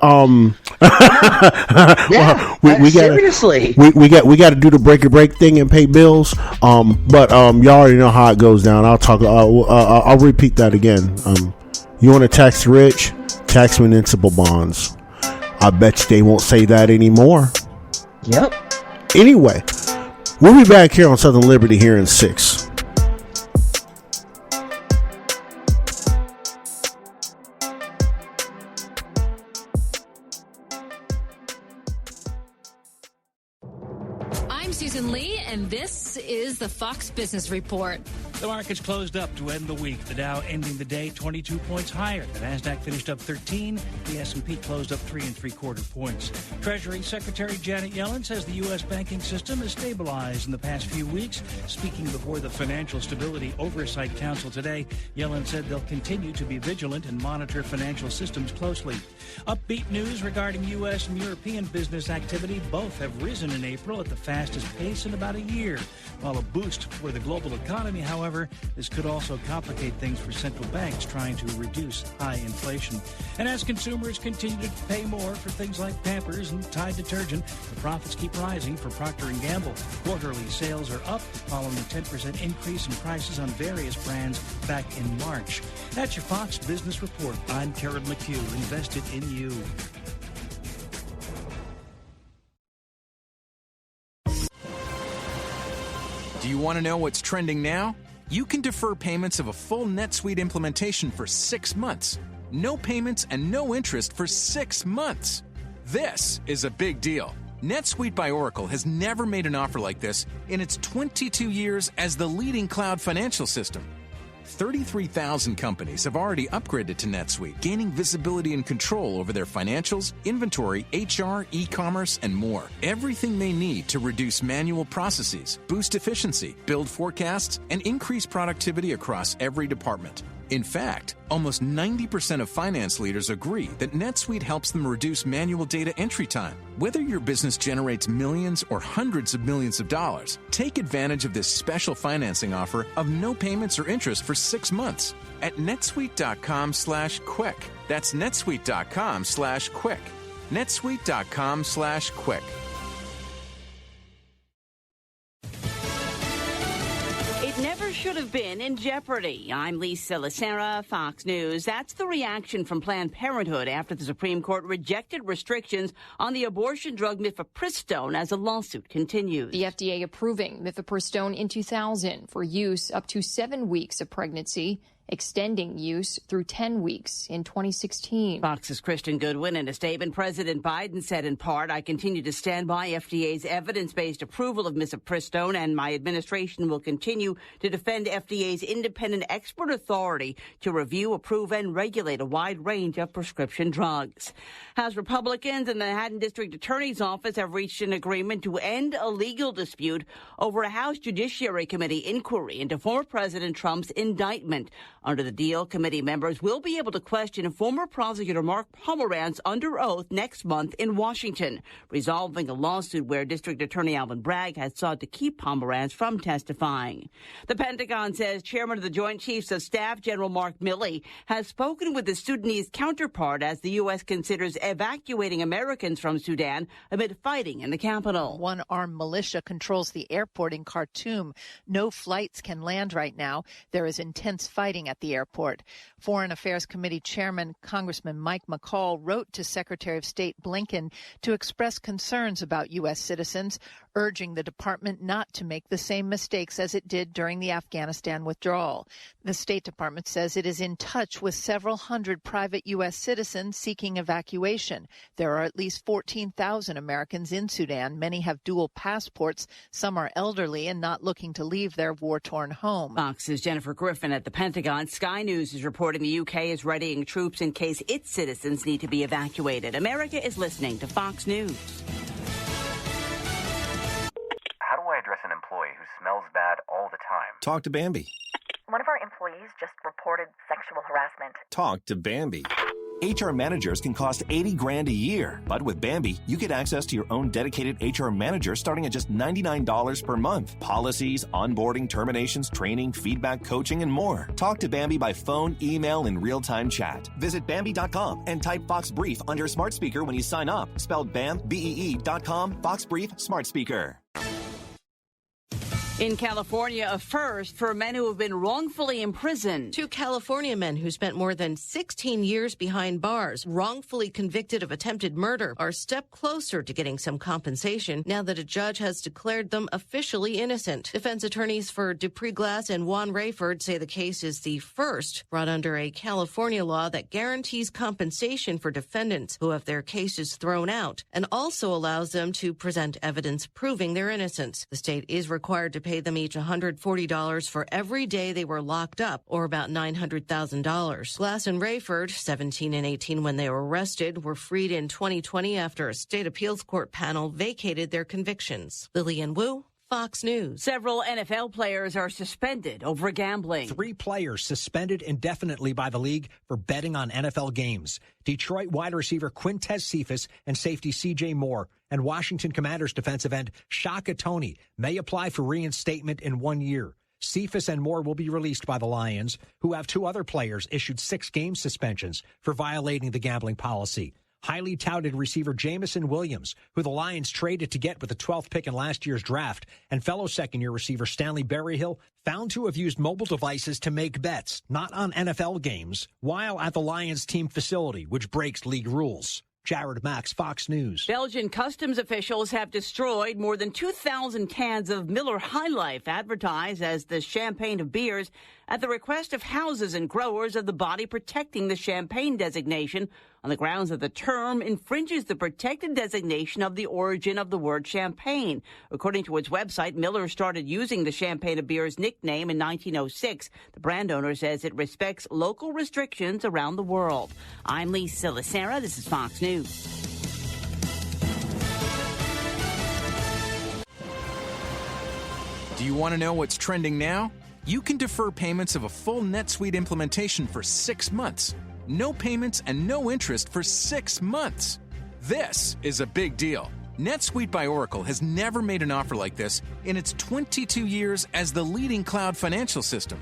seriously. We gotta do the break thing and pay bills. But you already know how it goes down. I'll repeat that again. You want to tax the rich? Tax municipal bonds. I bet you they won't say that anymore. Yep. Anyway, we'll be back here on Southern Liberty here in 6. I'm Susan Lee, and this is the Fox Business Report. The markets closed up to end the week. The Dow ending the day 22 points higher. The Nasdaq finished up 13. The S&P closed up 3 3/4 points. Treasury Secretary Janet Yellen says the U.S. banking system has stabilized in the past few weeks. Speaking before the Financial Stability Oversight Council today, Yellen said they'll continue to be vigilant and monitor financial systems closely. Upbeat news regarding U.S. and European business activity. Both have risen in April at the fastest pace in about a year. While a boost for the global economy, however, this could also complicate things for central banks trying to reduce high inflation. And as consumers continue to pay more for things like Pampers and Tide detergent, the profits keep rising for Procter & Gamble. Quarterly sales are up following a 10% increase in prices on various brands back in March. That's your Fox Business Report. I'm Karen McHugh, invested in you. Do you want to know what's trending now? You can defer payments of a full NetSuite implementation for 6 months. No payments and no interest for 6 months. This is a big deal. NetSuite by Oracle has never made an offer like this in its 22 years as the leading cloud financial system. 33,000 companies have already upgraded to NetSuite, gaining visibility and control over their financials, inventory, HR, e-commerce, and more. Everything they need to reduce manual processes, boost efficiency, build forecasts, and increase productivity across every department. In fact, almost 90% of finance leaders agree that NetSuite helps them reduce manual data entry time. Whether your business generates millions or hundreds of millions of dollars, take advantage of this special financing offer of no payments or interest for 6 months at netsuite.com/quick. That's netsuite.com/quick. netsuite.com/quick. should have been in jeopardy. I'm Lisa Lacera, Fox News. That's the reaction from Planned Parenthood after the Supreme Court rejected restrictions on the abortion drug MIfepristone as a lawsuit continues. The FDA approving MIfepristone in 2000 for use up to 7 weeks of pregnancy, extending use through 10 weeks in 2016. Fox's Kristen Goodwin. In a statement, President Biden said in part, I continue to stand by FDA's evidence-based approval of MIfepristone, and my administration will continue to defend FDA's independent expert authority to review, approve, and regulate a wide range of prescription drugs. House Republicans and the Manhattan District Attorney's Office have reached an agreement to end a legal dispute over a House Judiciary Committee inquiry into former President Trump's indictment. Under the deal, committee members will be able to question former prosecutor Mark Pomerantz under oath next month in Washington, resolving a lawsuit where District Attorney Alvin Bragg has sought to keep Pomerantz from testifying. The Pentagon says Chairman of the Joint Chiefs of Staff General Mark Milley has spoken with his Sudanese counterpart as the U.S. considers evacuating Americans from Sudan amid fighting in the capital. One armed militia controls the airport in Khartoum. No flights can land right now. There is intense fighting at the airport. Foreign Affairs Committee Chairman Congressman Mike McCall wrote to Secretary of State Blinken to express concerns about U.S. citizens, urging the department not to make the same mistakes as it did during the Afghanistan withdrawal. The State Department says it is in touch with several hundred private U.S. citizens seeking evacuation. There are at least 14,000 Americans in Sudan. Many have dual passports. Some are elderly and not looking to leave their war-torn home. Fox's Jennifer Griffin at the Pentagon. Sky News is reporting the UK is readying troops in case its citizens need to be evacuated. America is listening to Fox News. How do I address an employee who smells bad all the time? Talk to Bambi. One of our employees just reported sexual harassment. Talk to Bambi. HR managers can cost $80,000 a year, but with Bambi, you get access to your own dedicated HR manager starting at just $99 per month. Policies, onboarding, terminations, training, feedback, coaching, and more. Talk to Bambi by phone, email, and real-time chat. Visit Bambi.com and type Fox Brief on your smart speaker when you sign up. Spelled BAMBEE.com, Fox Brief Smart Speaker. In California, a first for men who have been wrongfully imprisoned. 2 California men who spent more than 16 years behind bars, wrongfully convicted of attempted murder, are a step closer to getting some compensation now that a judge has declared them officially innocent. Defense attorneys for Dupree Glass and Juan Rayford say the case is the first brought under a California law that guarantees compensation for defendants who have their cases thrown out and also allows them to present evidence proving their innocence. The state is required to pay them each $140 for every day they were locked up, or about $900,000. Glass and Rayford, 17 and 18 when they were arrested, were freed in 2020 after a state appeals court panel vacated their convictions. Lillian Wu, Fox News. Several NFL players are suspended over gambling. 3 players suspended indefinitely by the league for betting on NFL games. Detroit wide receiver Quintez Cephas and safety C.J. Moore and Washington Commanders defensive end Shaka Toney may apply for reinstatement in 1 year. Cephas and Moore will be released by the Lions, who have 2 other players issued 6-game suspensions for violating the gambling policy. Highly touted receiver Jamison Williams, who the Lions traded to get with the 12th pick in last year's draft, and fellow second-year receiver Stanley Berryhill, found to have used mobile devices to make bets, not on NFL games, while at the Lions team facility, which breaks league rules. Jared Max, Fox News. Belgian customs officials have destroyed more than 2,000 cans of Miller High Life, advertised as the champagne of beers, at the request of houses and growers of the body protecting the champagne designation, on the grounds that the term infringes the protected designation of the origin of the word champagne. According to its website, Miller started using the champagne of beers nickname in 1906. The brand owner says it respects local restrictions around the world. I'm Lisa Lacera. This is Fox News. Do you want to know what's trending now? You can defer payments of a full NetSuite implementation for 6 months. No payments and no interest for 6 months. This is a big deal. NetSuite by Oracle has never made an offer like this in its 22 years as the leading cloud financial system.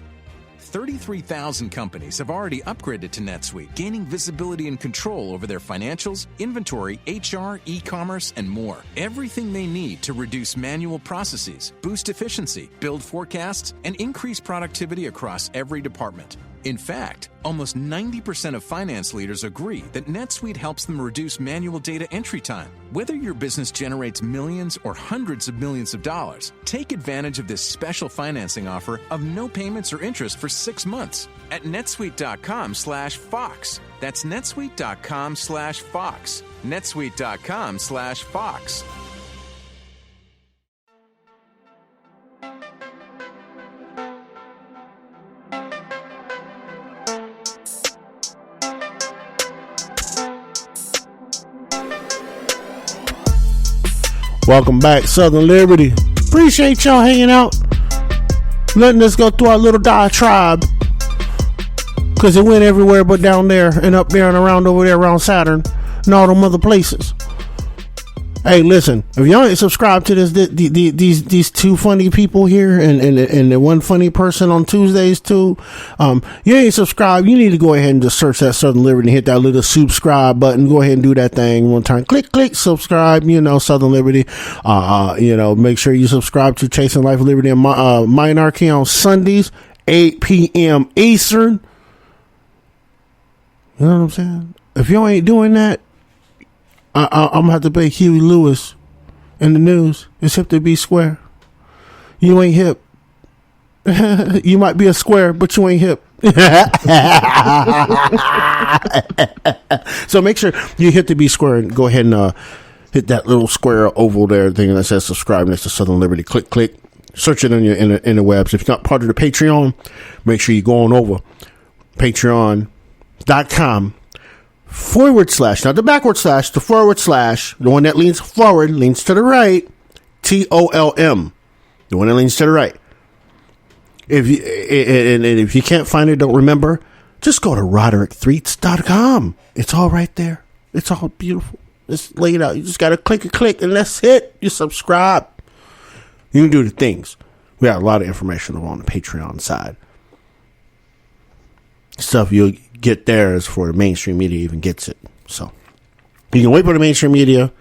33,000 companies have already upgraded to NetSuite, gaining visibility and control over their financials, inventory, HR, e-commerce, and more. Everything they need to reduce manual processes, boost efficiency, build forecasts, and increase productivity across every department. In fact, almost 90% of finance leaders agree that NetSuite helps them reduce manual data entry time. Whether your business generates millions or hundreds of millions of dollars, take advantage of this special financing offer of no payments or interest for 6 months at netsuite.com/Fox. That's netsuite.com/Fox. netsuite.com/Fox. Welcome back, Southern Liberty. Appreciate y'all hanging out, letting us go through our little diatribe, because it went everywhere but down there and up there and around over there around Saturn and all them other places. Hey, listen, if y'all ain't subscribed to these two funny people here and the one funny person on Tuesdays too, you ain't subscribed, you need to go ahead and just search that Southern Liberty and hit that little subscribe button. Go ahead and do that thing one time. Click, subscribe, Southern Liberty. Make sure you subscribe to Chasing Life, Liberty, and Minarchy on Sundays, 8 p.m. Eastern. You know what I'm saying? If y'all ain't doing that, I'm gonna have to pay Huey Lewis in the news. It's hip to be square. You ain't hip. You might be a square, but you ain't hip. So make sure you hit the be square and go ahead and hit that little square oval there thing that says subscribe next to Southern Liberty. Click. Search it in the webs. If you're not part of the Patreon, make sure you go on over patreon.com/, not the backward slash, the forward slash, the one that leans forward, leans to the right, TOLM, the one that leans to the right. If you can't find it, don't remember, just go to RoderickThreats.com. It's all right there. It's all beautiful. It's laid out. You just got to click, and that's it. You subscribe. You can do the things. We got a lot of information on the Patreon side. Stuff you'll get there is for the mainstream media even gets it. So you can wait for the mainstream media,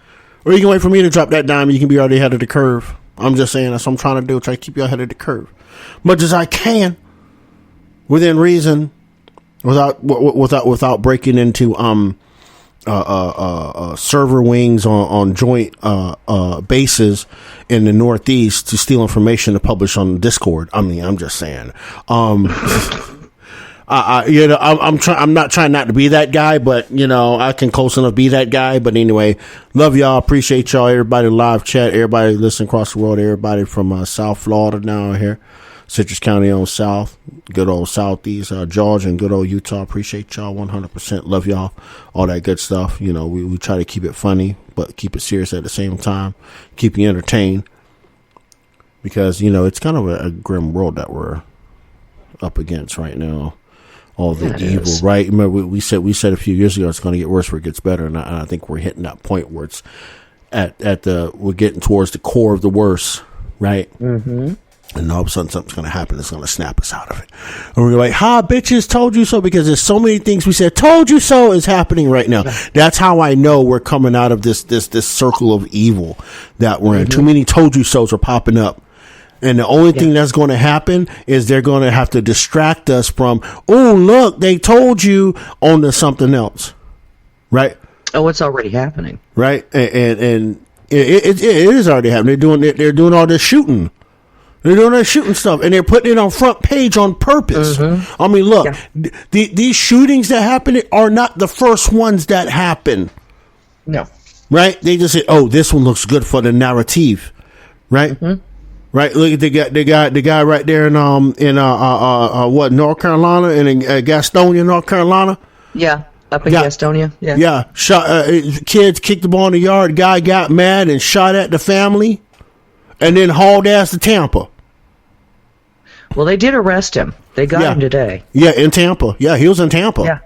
or you can wait for me to drop that dime. You can be already ahead of the curve. I'm just saying, that's what I'm trying to do. Try to keep you ahead of the curve much as I can, within reason, without breaking into server wings on joint bases in the Northeast to steal information to publish on Discord. I mean, I'm just saying. I'm not trying not to be that guy, but I can close enough be that guy. But anyway, love y'all, appreciate y'all, everybody live chat, everybody listening across the world, everybody from South Florida down here, Citrus County on South, good old Southeast, Georgia, and good old Utah. Appreciate y'all 100%. Love y'all, all that good stuff. We try to keep it funny, but keep it serious at the same time. Keep you entertained, because it's kind of a grim world that we're up against right now. All the evil, right? Remember, we said a few years ago it's going to get worse where it gets better, and I think we're hitting that point where it's we're getting towards the core of the worst, right? Mm-hmm. And all of a sudden something's going to happen that's going to snap us out of it, and we're like, "Ha, bitches, told you so," because there's so many things we said "told you so" is happening right now. That's how I know we're coming out of this circle of evil that we're in. Too many "told you so's" are popping up. And the only thing that's going to happen is they're going to have to distract us from, oh, look, they told you, onto something else. Right? Oh, it's already happening. Right? And it is already happening. They're doing all this shooting. They're doing that shooting stuff, and they're putting it on front page on purpose. Mm-hmm. I mean, look, these shootings that happen are not the first ones that happen. No. Right? They just say, oh, this one looks good for the narrative. Right? Mm-hmm. Right, look at the guy right there in North Carolina, in Gastonia, North Carolina. Yeah, up in Gastonia. Yeah. Shot kids kicked the ball in the yard. Guy got mad and shot at the family, and then hauled ass to Tampa. Well, they did arrest him. They got him today. Yeah, in Tampa. Yeah, he was in Tampa. Yeah.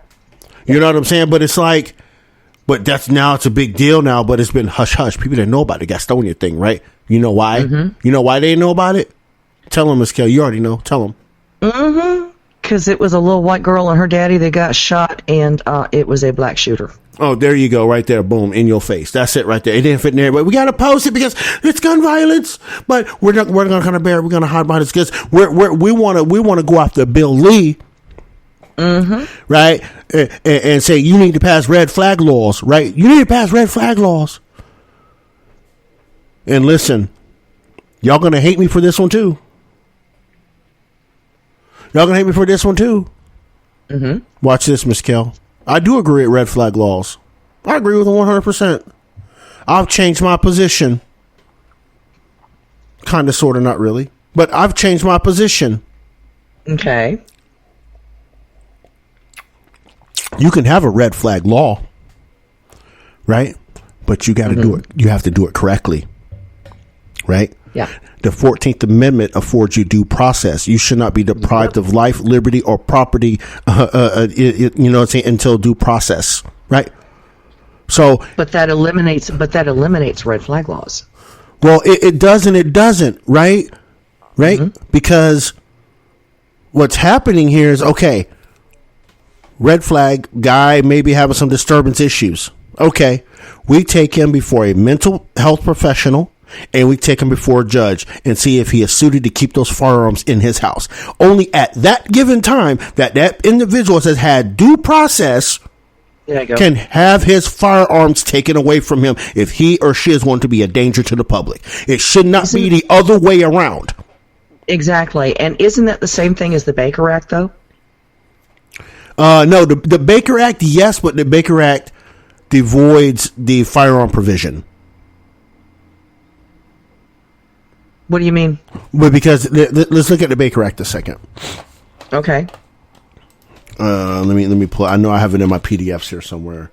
You know what I'm saying? But it's like, it's a big deal now. But it's been hush hush. People didn't know about the Gastonia thing, right? You know why? Mm-hmm. You know why they didn't know about it? Tell them, Miss Kelly. You already know. Tell them. Mm-hmm. Because it was a little white girl and her daddy that got shot, and it was a black shooter. Oh, there you go, right there, boom, in your face. That's it, right there. It didn't fit in there, but we got to post it because it's gun violence. But we're not going to kind of bear it. We're going to hide behind this because we want to go after Bill Lee, right, and say you need to pass red flag laws, right? You need to pass red flag laws. And listen, y'all going to hate me for this one too. Y'all gonna hate me for this one too. Watch this, Miss Kel. I do agree with red flag laws. I agree with them 100%. I've changed my position. Kind of, sort of, not really. But I've changed my position. Okay. You can have a red flag law, right? But you got to do it. You have to do it correctly, right? Yeah. The 14th Amendment affords you due process. You should not be deprived of life, liberty, or property, you know what I'm saying, until due process, right? So, but that eliminates red flag laws. Well, it does and it doesn't, right? Right? Because what's happening here is, okay, red flag guy maybe having some disturbance issues. Okay, we take him before a mental health professional. And we take him before a judge and see if he is suited to keep those firearms in his house. Only at that given time that individual has had due process can have his firearms taken away from him if he or she is going to be a danger to the public. It should not be the other way around. Exactly. And isn't that the same thing as the Baker Act, though? No, the Baker Act, yes, but the Baker Act devoids the firearm provision. What do you mean? Well, because let's look at the Baker Act a second. Okay. Let me pull. I know I have it in my PDFs here somewhere.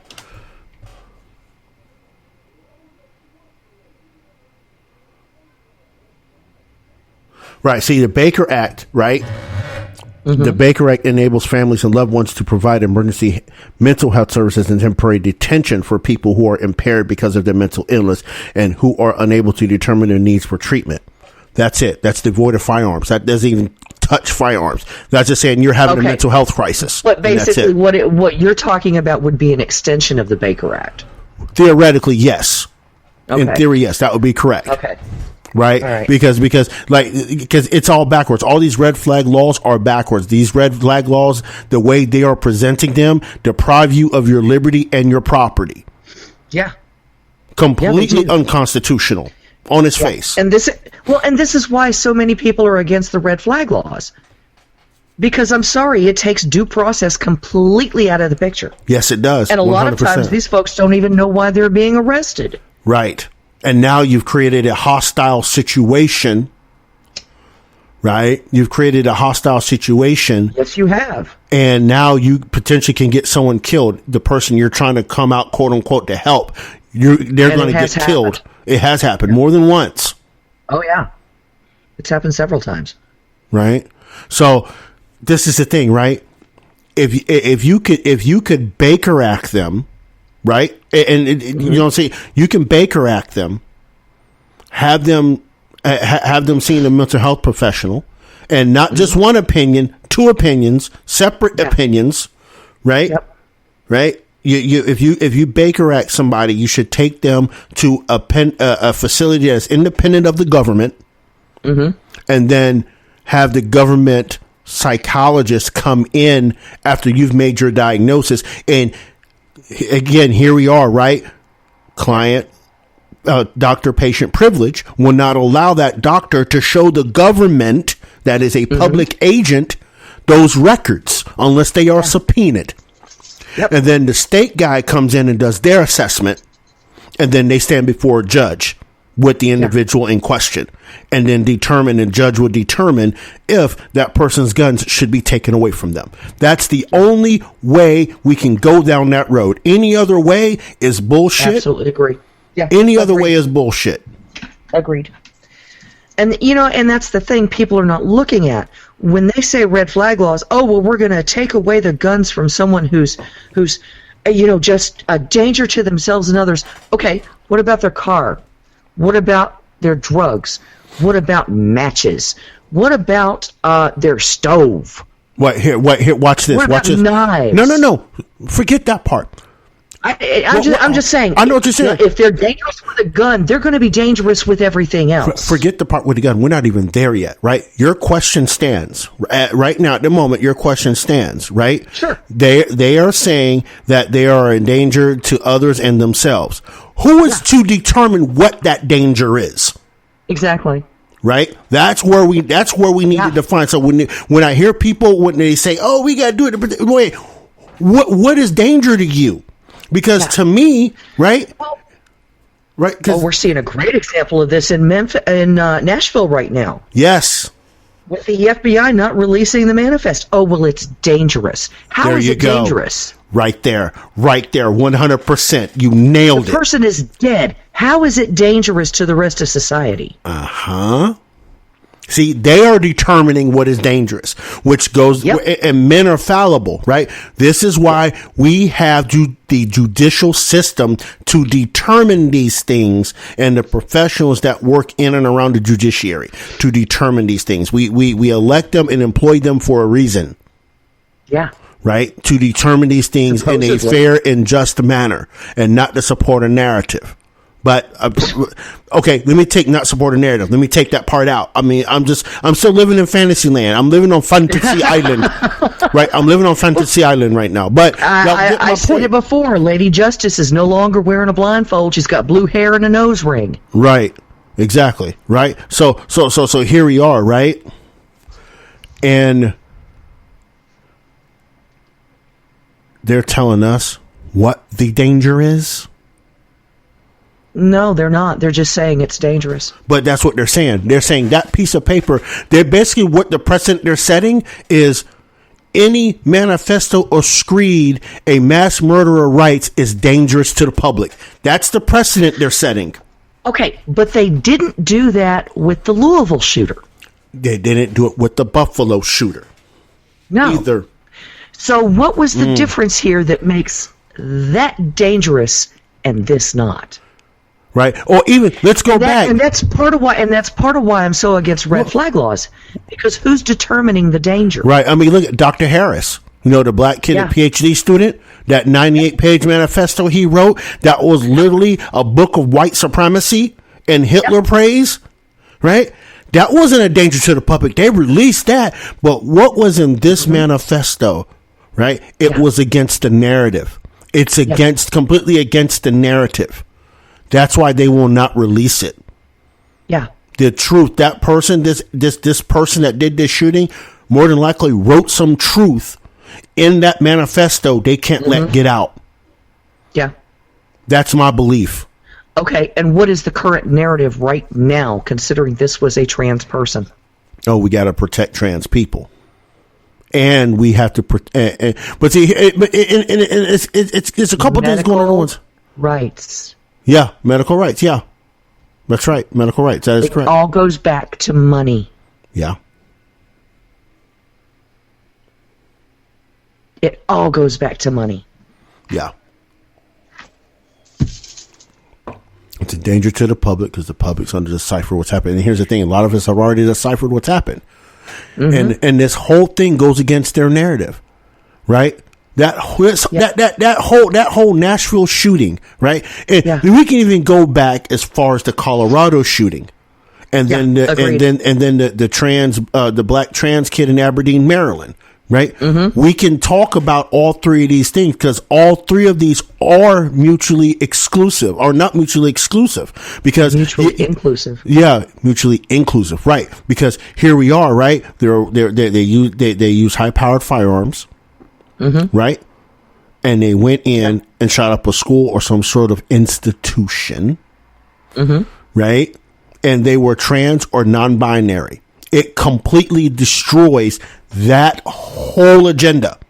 Right. See, the Baker Act, right? The Baker Act enables families and loved ones to provide emergency mental health services and temporary detention for people who are impaired because of their mental illness and who are unable to determine their needs for treatment. That's it. That's devoid of firearms. That doesn't even touch firearms. That's just saying you're having a mental health crisis. But basically, what you're talking about would be an extension of the Baker Act. Theoretically, yes. Okay. In theory, yes, that would be correct. Okay. Right? All right. Because it's all backwards. All these red flag laws are backwards. These red flag laws, the way they are presenting them, deprive you of your liberty and your property. Yeah. Completely unconstitutional on its face. And this is why so many people are against the red flag laws. Because I'm sorry, it takes due process completely out of the picture. Yes, it does. And a lot of times these folks don't even know why they're being arrested. Right. And now you've created a hostile situation, right? You've created a hostile situation. Yes, you have. And now you potentially can get someone killed. The person you're trying to come out, quote unquote, to help, they're going to get killed. It has happened more than once. Oh, yeah. It's happened several times. Right? So this is the thing, right? If you could Baker Act them, right? And you know what I'm saying? You can Baker Act them, have them seeing a mental health professional, and not just one opinion, two opinions, separate opinions, right? Yep. Right? If you Baker Act somebody, you should take them to a facility that's independent of the government, and then have the government psychologist come in after you've made your diagnosis. And again, here we are, right? Client, doctor-patient privilege will not allow that doctor to show the government that is a public agent those records unless they are subpoenaed. Yep. And then the state guy comes in and does their assessment, and then they stand before a judge with the individual in question, and then the judge will determine if that person's guns should be taken away from them. That's the only way we can go down that road. Any other way is bullshit. Absolutely agree. Yeah. Any other way is bullshit. Agreed. And and that's the thing people are not looking at. When they say red flag laws, oh well, we're going to take away the guns from someone who's just a danger to themselves and others. Okay, what about their car? What about their drugs? What about matches? What about their stove? What here? Watch this. What Watch about this. knives? No. Forget that part. I'm just saying. I know what you're saying. If they're dangerous with a gun, they're going to be dangerous with everything else. Forget the part with the gun. We're not even there yet, right? Your question stands right now. At the moment, your question stands, right? Sure. They are saying that they are a danger to others and themselves. Who is to determine what that danger is? Exactly. Right. That's where we need to define. So when I hear people when they say, "Oh, we got to do it," wait, what is danger to you? Because to me, right? Right. Well, we're seeing a great example of this in Nashville right now. Yes. With the FBI not releasing the manifest. Oh, well, it's dangerous. How is it dangerous? Right there. 100%. You nailed it. The person is dead. How is it dangerous to the rest of society? See, they are determining what is dangerous, which goes, and men are fallible, right? This is why we have the judicial system to determine these things, and the professionals that work in and around the judiciary to determine these things. We elect them and employ them for a reason. Yeah. Right? To determine these things in a fair and just manner, and not to support a narrative. But, okay, let me take not support a narrative. Let me take that part out. I mean, I'm still living in fantasy land. I'm living on Fantasy Island, right? I'm living on Fantasy Island right now. But I said it before. Lady Justice is no longer wearing a blindfold. She's got blue hair and a nose ring. Right. Exactly. Right. So here we are, right? And they're telling us what the danger is. No, they're not. They're just saying it's dangerous. But that's what they're saying. They're saying that piece of paper, they're basically what the precedent they're setting is any manifesto or screed a mass murderer writes is dangerous to the public. That's the precedent they're setting. Okay, but they didn't do that with the Louisville shooter. They didn't do it with the Buffalo shooter. No. Either. So what was the difference here that makes that dangerous and this not? Right. Or even let's go back. And that's part of why I'm so against red flag laws. Because who's determining the danger? Right. I mean, look at Dr. Harris. You know, the black kid, a PhD student, that 98-page manifesto he wrote, that was literally a book of white supremacy and Hitler praise. Right. That wasn't a danger to the public. They released that. But what was in this manifesto? Right. It was against the narrative. It's completely against the narrative. That's why they will not release it. Yeah. The truth, that person, this person that did this shooting, more than likely wrote some truth in that manifesto they can't let get out. Yeah. That's my belief. Okay, and what is the current narrative right now, considering this was a trans person? Oh, we got to protect trans people. And we have to protect. But see, it's a couple things going on. Rights. Yeah, medical rights. Yeah, that's right. Medical rights. That is correct. It all goes back to money. Yeah. It all goes back to money. Yeah. It's a danger to the public because the public's going to decipher what's happening. And here's the thing. A lot of us have already deciphered what's happened. And this whole thing goes against their narrative, right? That whole Nashville shooting, right? And we can even go back as far as the Colorado shooting, and then the black trans kid in Aberdeen, Maryland, right? We can talk about all three of these things because all three of these are mutually exclusive, or not mutually exclusive, because mutually inclusive. Yeah, mutually inclusive, right? Because here we are, right? They use high powered firearms. Right? And they went in and shot up a school or some sort of institution. Right? And they were trans or non-binary. It completely destroys that whole agenda.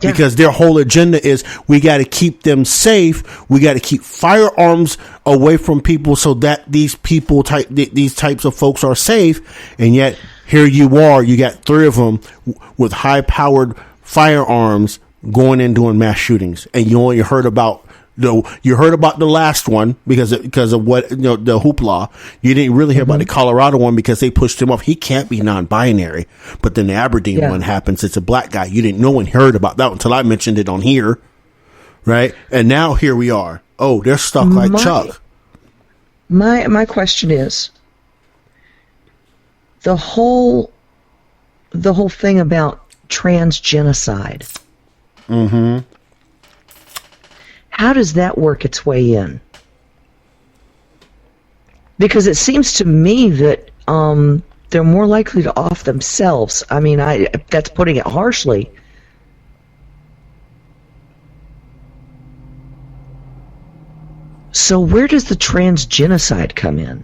Because their whole agenda is we got to keep them safe. We got to keep firearms away from people so that these types of folks are safe. And yet here you are, you got three of them with high powered firearms going and doing mass shootings, and you only heard about Though you heard about the last one because of what, you know, the hoopla. You didn't really hear about the Colorado one because they pushed him off. He can't be non-binary. But then the Aberdeen one happens. It's a black guy. You didn't, no one heard about that until I mentioned it on here, right? And now here we are. Oh, they're stuck like Chuck. My question is, the whole thing about trans genocide. Mm-hmm. How does that work its way in? Because it seems to me that they're more likely to off themselves. I mean, that's putting it harshly. So where does the trans genocide come in?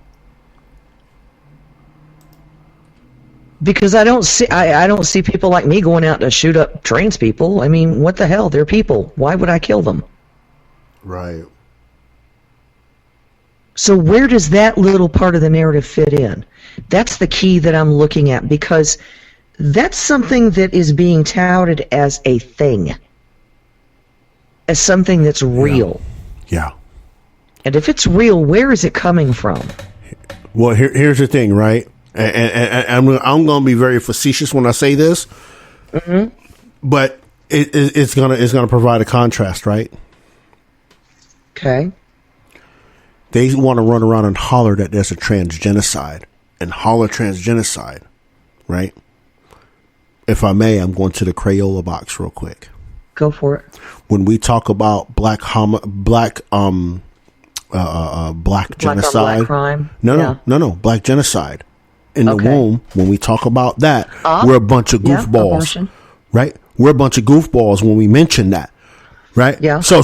Because I don't see people like me going out to shoot up trans people. I mean, what the hell? They're people. Why would I kill them? Right. So where does that little part of the narrative fit in? That's the key that I'm looking at, because that's something that is being touted as a thing, as something that's real. Yeah. And if it's real, where is it coming from? Well, here's the thing, right? And I'm going to be very facetious when I say this, but it's gonna provide a contrast, right? Okay. They want to run around and holler that there's a trans genocide and holler trans genocide, right? If I may, I'm going to the Crayola box real quick. Go for it. When we talk about black genocide, black crime. No, black genocide in the womb. When we talk about that, we're a bunch of goofballs, right? We're a bunch of goofballs when we mention that. Right? Yeah. So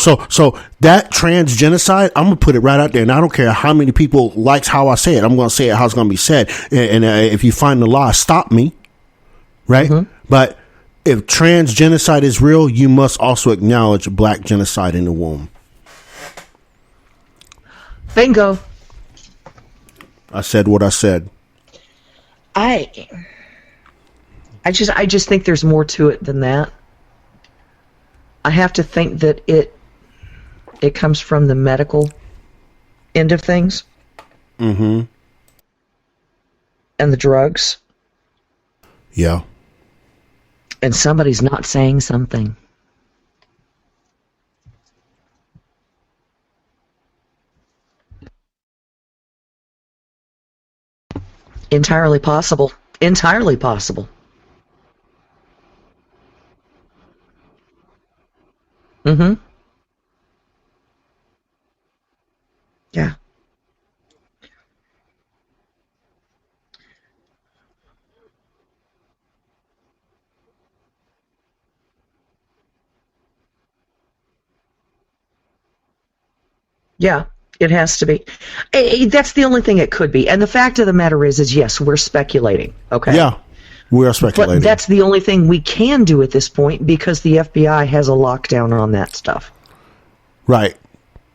that trans genocide, I'm going to put it right out there. And I don't care how many people likes how I say it. I'm going to say it how it's going to be said. And if you find the lie, stop me. Right? But if trans genocide is real, you must also acknowledge black genocide in the womb. Bingo. I said what I said. I just think there's more to it than that. I have to think that it comes from the medical end of things. Mm-hmm. And the drugs. Yeah. And somebody's not saying something. Entirely possible. Entirely possible. Mm-hmm. Yeah. Yeah, it has to be. That's the only thing it could be. And the fact of the matter is yes, we're speculating. Okay. Yeah. We are speculating. But that's the only thing we can do at this point because the FBI has a lockdown on that stuff. Right.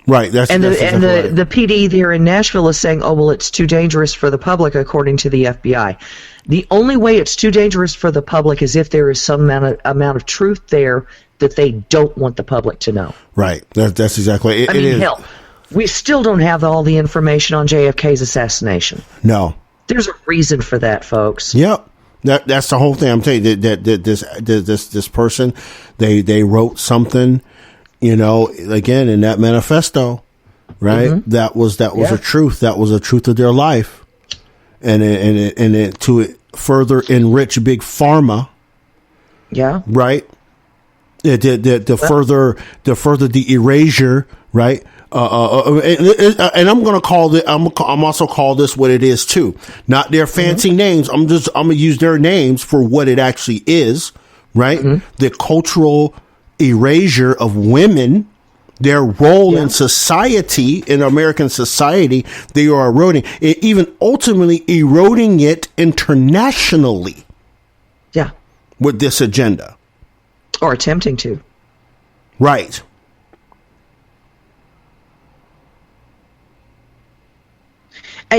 That's the PD there in Nashville is saying, oh, well, it's too dangerous for the public, according to the FBI. The only way it's too dangerous for the public is if there is some amount of truth there that they don't want the public to know. Right. That's exactly it. Hell, we still don't have all the information on JFK's assassination. No. There's a reason for that, folks. Yep. That's the whole thing. I'm telling you that this person, they wrote something, you know, again in that manifesto, right? Mm-hmm. That was a truth. That was a truth of their life, and it to further enrich big pharma. Yeah. Right. Further the erasure. Right. And I'm going to call it, I'm also call this what it is too. Not their fancy names. I'm going to use their names for what it actually is, right? The cultural erasure of women, their role in society, in American society, they are eroding, even ultimately eroding it internationally. Yeah. With this agenda. Or attempting to. Right.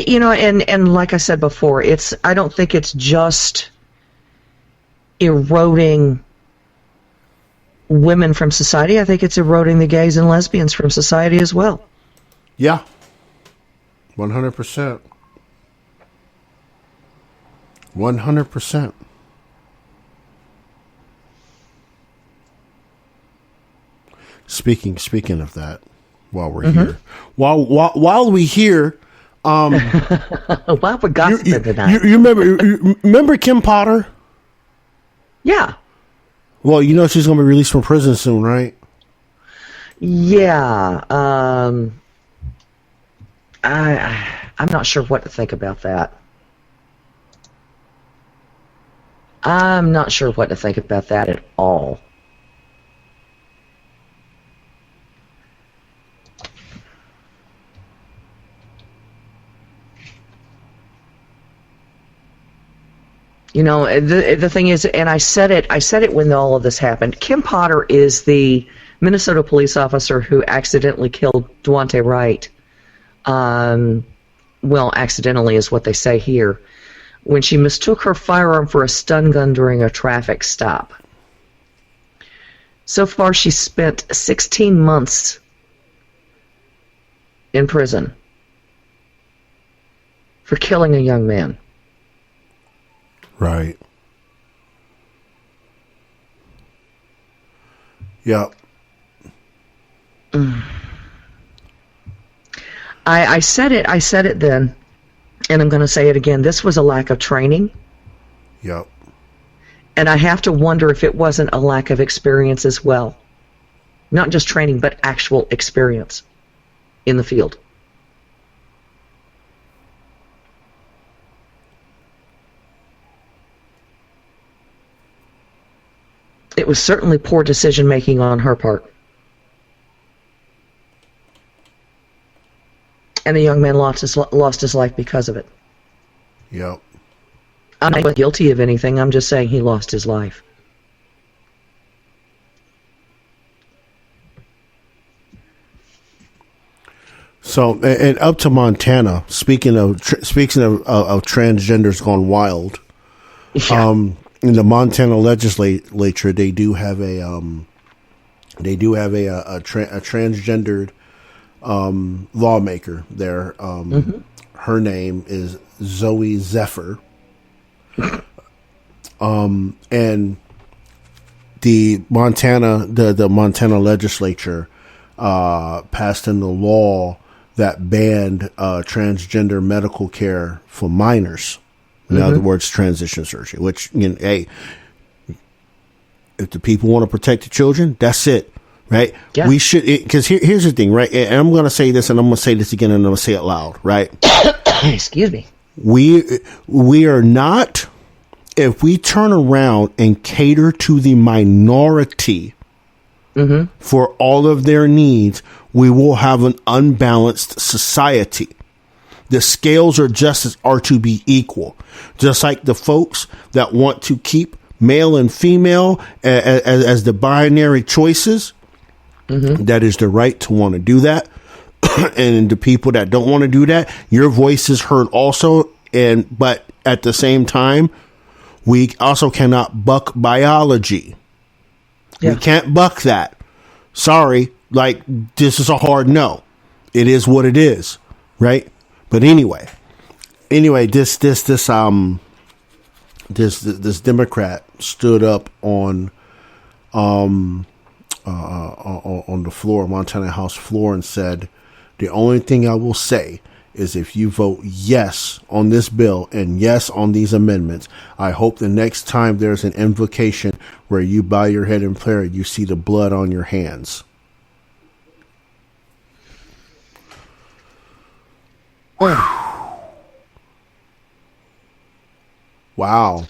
You know, and like I said before, I don't think it's just eroding women from society. I think it's eroding the gays and lesbians from society as well. Yeah. 100%. 100%. Speaking of that, while we're here, while we here, while we're gossiping tonight, you remember Kim Potter? Yeah. Well, you know she's going to be released from prison soon, right? Yeah. I'm not sure what to think about that. I'm not sure what to think about that at all. You know, the thing is, and I said it when all of this happened. Kim Potter is the Minnesota police officer who accidentally killed Dwante Wright. Well, accidentally is what they say here, when she mistook her firearm for a stun gun during a traffic stop. So far, she's spent 16 months in prison for killing a young man. Right. Yep. I said it then, and I'm going to say it again. This was a lack of training. Yep. And I have to wonder if it wasn't a lack of experience as well. Not just training, but actual experience in the field. It was certainly poor decision-making on her part. And the young man lost his life because of it. Yep. I'm not guilty of anything. I'm just saying he lost his life. So, and up to Montana. Speaking of transgenders gone wild. Yeah. In the Montana legislature, they do have a transgendered lawmaker there. Her name is Zoe Zephyr. And the Montana legislature passed into law that banned transgender medical care for minors. In other words, transition surgery, which, you know, hey, if the people want to protect the children, that's it, right? Yeah. We should, because here's the thing, right? And I'm going to say this, and I'm going to say this again, and I'm going to say it loud, right? Excuse me. We are not, if we turn around and cater to the minority for all of their needs, we will have an unbalanced society. The scales are to be equal. Just like the folks that want to keep male and female as the binary choices, that is the right to want to do that. And the people that don't want to do that, your voice is heard also. But at the same time, we also cannot buck biology. Yeah. We can't buck that. Sorry, like, this is a hard no. It is what it is, right? But anyway, this Democrat stood up on the floor, Montana House floor, and said, "The only thing I will say is if you vote yes on this bill and yes on these amendments, I hope the next time there's an invocation where you bow your head in prayer, you see the blood on your hands." Wow.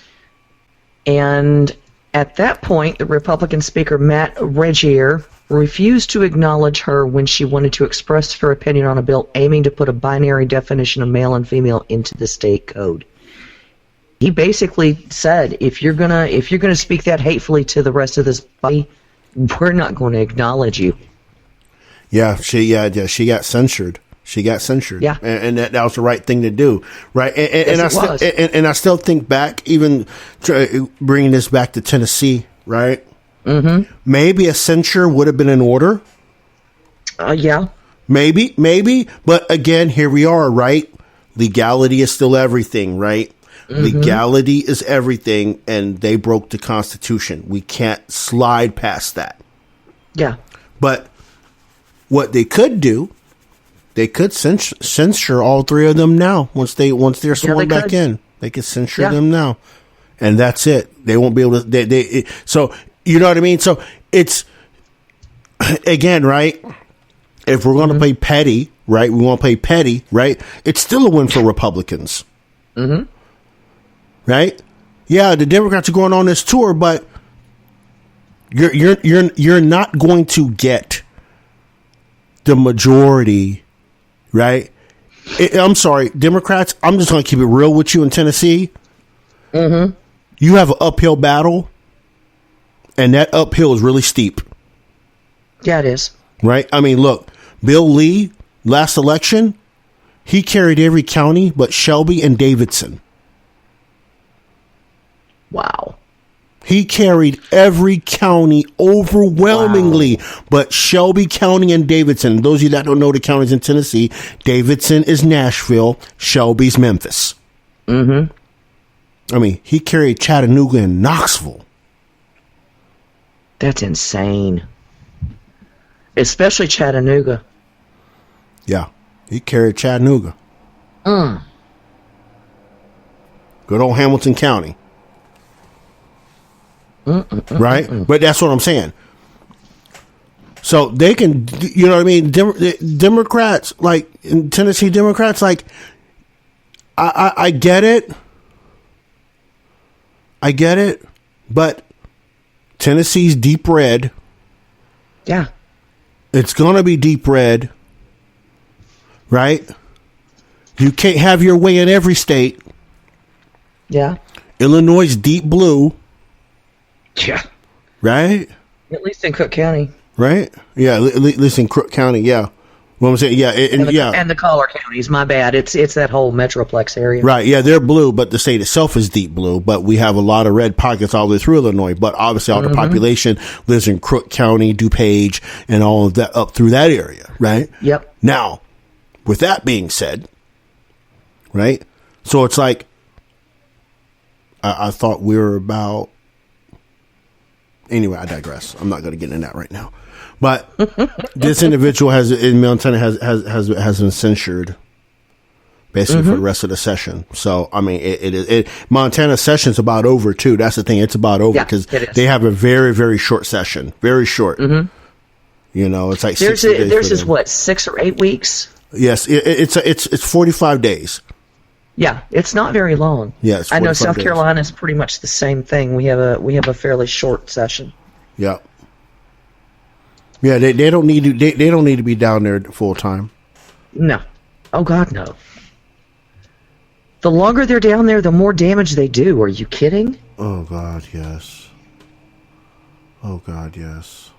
And at that point, the Republican Speaker, Matt Regier, refused to acknowledge her when she wanted to express her opinion on a bill aiming to put a binary definition of male and female into the state code. He basically said, if you're gonna speak that hatefully to the rest of this body, we're not going to acknowledge you. Yeah, she got censured. Yeah, and that was the right thing to do, right? And I still think back, even bringing this back to Tennessee, right? Maybe a censure would have been in order. Yeah. Maybe. But again, here we are, right? Legality is still everything, right? Legality is everything, and they broke the Constitution. We can't slide past that. Yeah. But what they could do, they could censure all three of them now. Once they're sworn back in, they could censure them now, and that's it. They won't be able to. So you know what I mean. So it's again, right? If we're going to play petty, right? We want to play petty, right? It's still a win for Republicans, right? Yeah, the Democrats are going on this tour, but you're not going to get the majority, right? I'm sorry, Democrats. I'm just going to keep it real with you in Tennessee. You have an uphill battle, and that uphill is really steep. Yeah, it is. Right? I mean, look, Bill Lee, last election, he carried every county but Shelby and Davidson. Wow. He carried every county overwhelmingly, but Shelby County and Davidson. Those of you that don't know the counties in Tennessee, Davidson is Nashville, Shelby's Memphis. I mean, he carried Chattanooga and Knoxville. That's insane. Especially Chattanooga. Yeah, he carried Chattanooga. Good old Hamilton County. Right? But that's what I'm saying. So they can, you know what I mean? Democrats, like in Tennessee, Democrats, like, I get it. But Tennessee's deep red. Yeah. It's going to be deep red. Right? You can't have your way in every state. Yeah. Illinois is deep blue. Yeah. Right? At least in Cook County. Right? Yeah, at least in Cook County, yeah. What I'm saying, yeah. And the collar counties, my bad. It's that whole Metroplex area. Right, yeah, they're blue, but the state itself is deep blue. But we have a lot of red pockets all the way through Illinois. But obviously all the population lives in Crook County, DuPage, and all of that up through that area, right? Yep. Now, with that being said, right? So it's like, I thought we were about... Anyway, I digress. I'm not going to get into that right now. But this individual in Montana has been censured basically for the rest of the session. So I mean, Montana session's about over too. That's the thing; it's about over because they have a very, very short session, very short. You know, it's like theirs is what, 6 or 8 weeks. Yes, it's 45 days. Yeah, it's not very long. Yes, I know South Carolina is pretty much the same thing. We have a fairly short session. Yeah. Yeah, they don't need to. They don't need to be down there full time. No, oh God, no. The longer they're down there, the more damage they do. Are you kidding? Oh God, yes. Oh God, yes.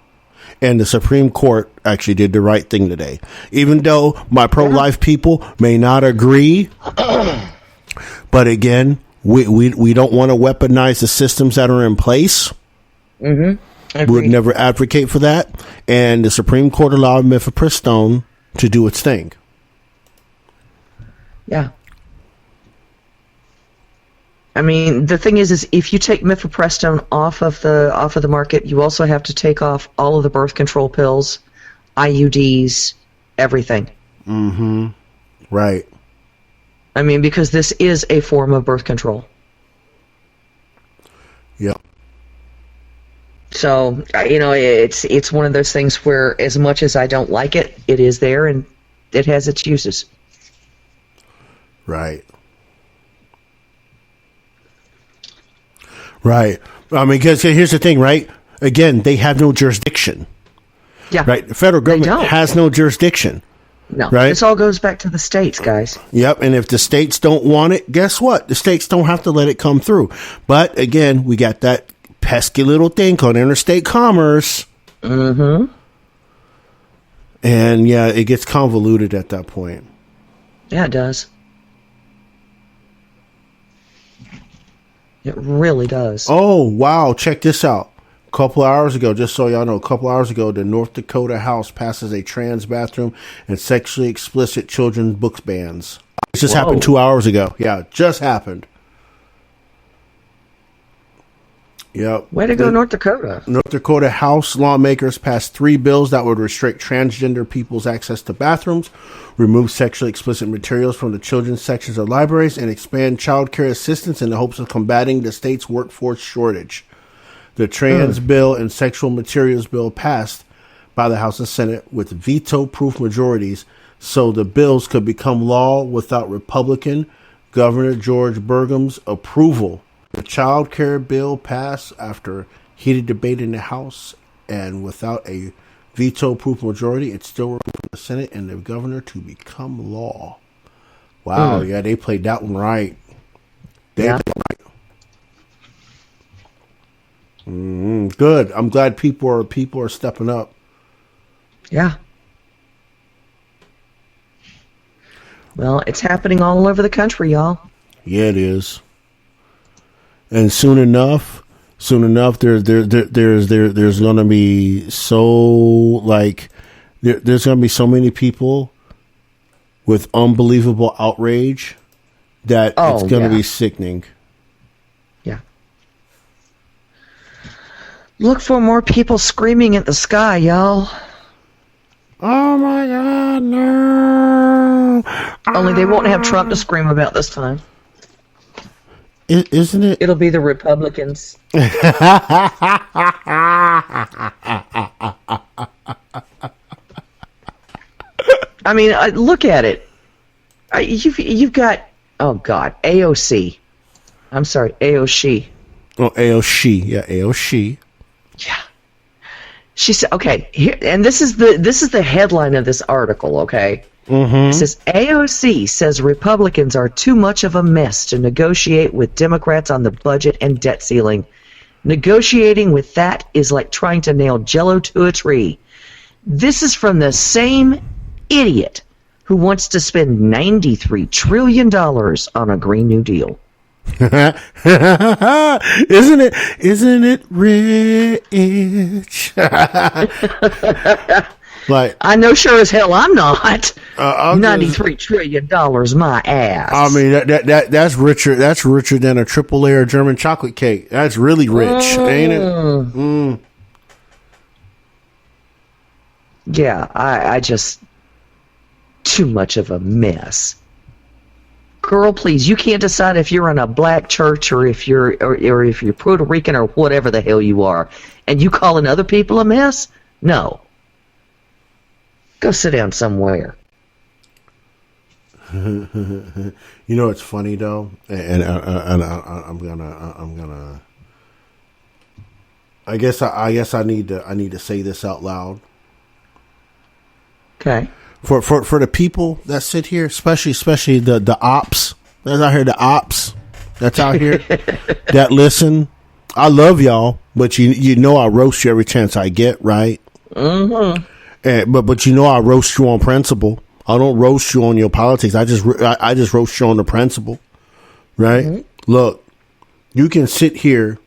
And the Supreme Court actually did the right thing today, even though my pro-life people may not agree. But again, we don't want to weaponize the systems that are in place. We would never advocate for that. And the Supreme Court allowed MIfepristone to do its thing. Yeah. I mean, the thing is if you take MIfepristone off of the market, you also have to take off all of the birth control pills, IUDs, everything. Right. I mean, because this is a form of birth control. Yeah. So, you know, it's one of those things where as much as I don't like it, it is there and it has its uses. Right. Right. I mean, because here's the thing, right? Again, they have no jurisdiction. Yeah. Right. The federal government has no jurisdiction. No. Right. This all goes back to the states, guys. Yep. And if the states don't want it, guess what? The states don't have to let it come through. But again, we got that pesky little thing called interstate commerce. And yeah, it gets convoluted at that point. Yeah, it does. It really does. Oh, wow. Check this out. couple hours ago, just so y'all know, a couple hours ago, the North Dakota House passes a trans bathroom and sexually explicit children's books bans. It just happened 2 hours ago. Yeah, just happened. Yep. Way to go, North Dakota. North Dakota House lawmakers passed 3 bills that would restrict transgender people's access to bathrooms, remove sexually explicit materials from the children's sections of libraries, and expand child care assistance in the hopes of combating the state's workforce shortage. The trans bill and sexual materials bill passed by the House and Senate with veto-proof majorities, so the bills could become law without Republican Governor George Burgum's approval. The child care bill passed after heated debate in the House, and without a veto-proof majority, it's still removed from the Senate and the governor to become law. Wow, yeah, they played that one right. They played right. Good. I'm glad people are stepping up. Yeah. Well, it's happening all over the country, y'all. Yeah, it is. And soon enough, there's gonna be there's gonna be so many people with unbelievable outrage that it's gonna be sickening. Yeah. Look for more people screaming at the sky, y'all. Oh my God, no! Only they won't have Trump to scream about this time. Isn't it? It'll be the Republicans. I mean, look at it. You've got, oh God, AOC. I'm sorry, AOC. Oh, AOC. Yeah, AOC. Yeah. She said, okay, here, and this is the headline of this article, okay? It says, AOC says Republicans are too much of a mess to negotiate with Democrats on the budget and debt ceiling. Negotiating with that is like trying to nail Jell-O to a tree. This is from the same idiot who wants to spend $93 trillion on a Green New Deal. Isn't it rich? Like, I know sure as hell I'm not. $93 trillion, my ass. I mean, that's richer. That's richer than a triple layer German chocolate cake. That's really rich, ain't it? Yeah, I just too much of a mess. Girl, please, you can't decide if you're in a black church or if you're or if you're Puerto Rican or whatever the hell you are, and you calling other people a mess? No. Go sit down somewhere. You know it's funny though, and I'm gonna. I guess I need to say this out loud. Okay. For the people that sit here, especially the ops that's out here, the ops that's out here that listen. I love y'all, but you know I roast you every chance I get, right? Mm-hmm. But you know I roast you on principle. I don't roast you on your politics. I just roast you on the principle, right? Mm-hmm. Look, you can sit here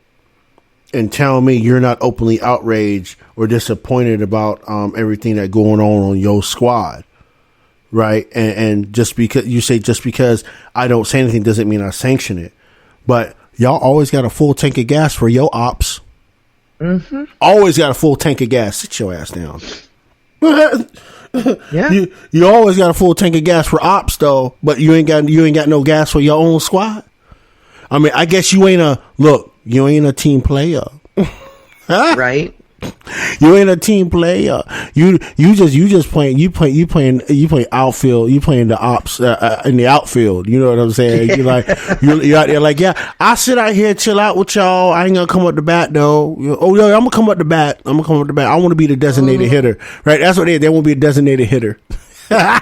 and tell me you're not openly outraged or disappointed about everything that's going on your squad, right? And just because I don't say anything doesn't mean I sanction it. But y'all always got a full tank of gas for your ops. Mm-hmm. Always got a full tank of gas. Sit your ass down. Yeah. You always got a full tank of gas for ops though, but you ain't got no gas for your own squad. I mean, I guess you ain't a team player. Right? You ain't a team player. You just playing outfield. You playing the ops in the outfield. You know what I'm saying? You're out there like, yeah, I sit out here, chill out with y'all. I ain't gonna come up the bat though. Oh yeah, I'm gonna come up the bat. I want to be the designated hitter. Right? That's what they won't be a designated hitter. Well,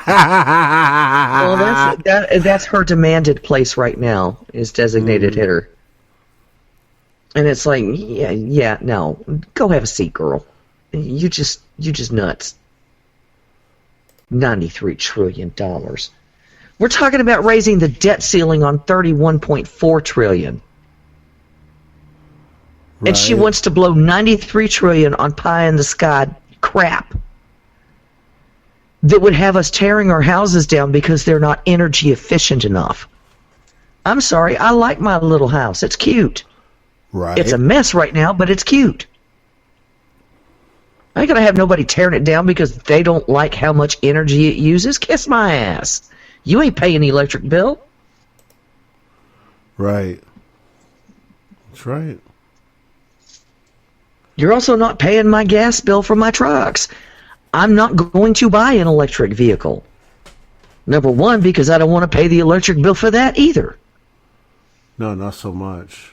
that's her demanded place right now is designated hitter. And it's like, yeah, no, go have a seat, girl. You just nuts. $93 trillion. We're talking about raising the debt ceiling on $31.4 trillion. And she wants to blow $93 trillion on pie in the sky crap that would have us tearing our houses down because they're not energy efficient enough. I'm sorry, I like my little house. It's cute. Right. It's a mess right now, but it's cute. I ain't gonna have nobody tearing it down because they don't like how much energy it uses. Kiss my ass. You ain't paying the electric bill. Right. That's right. You're also not paying my gas bill for my trucks. I'm not going to buy an electric vehicle. Number one, because I don't want to pay the electric bill for that either. No, not so much.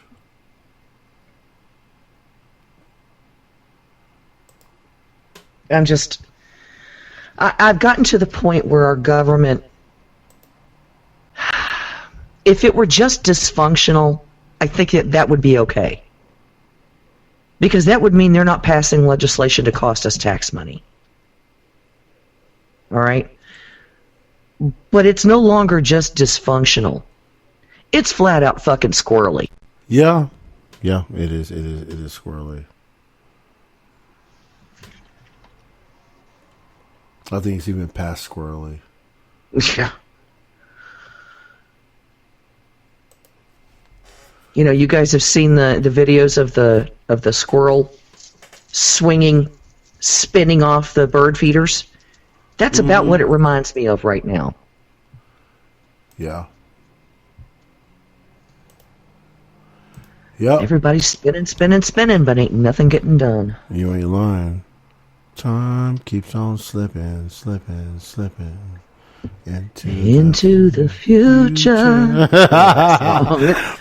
I've gotten to the point where our government, if it were just dysfunctional, I think that would be okay. Because that would mean they're not passing legislation to cost us tax money. All right? But it's no longer just dysfunctional. It's flat out fucking squirrely. Yeah. Yeah, it is squirrely. I think it's even past squirrely. Yeah. You know, you guys have seen the videos of the squirrel swinging, spinning off the bird feeders. That's about what it reminds me of right now. Yeah. Yep. Everybody's spinning, but ain't nothing getting done. You ain't lying. Time keeps on slipping into the future.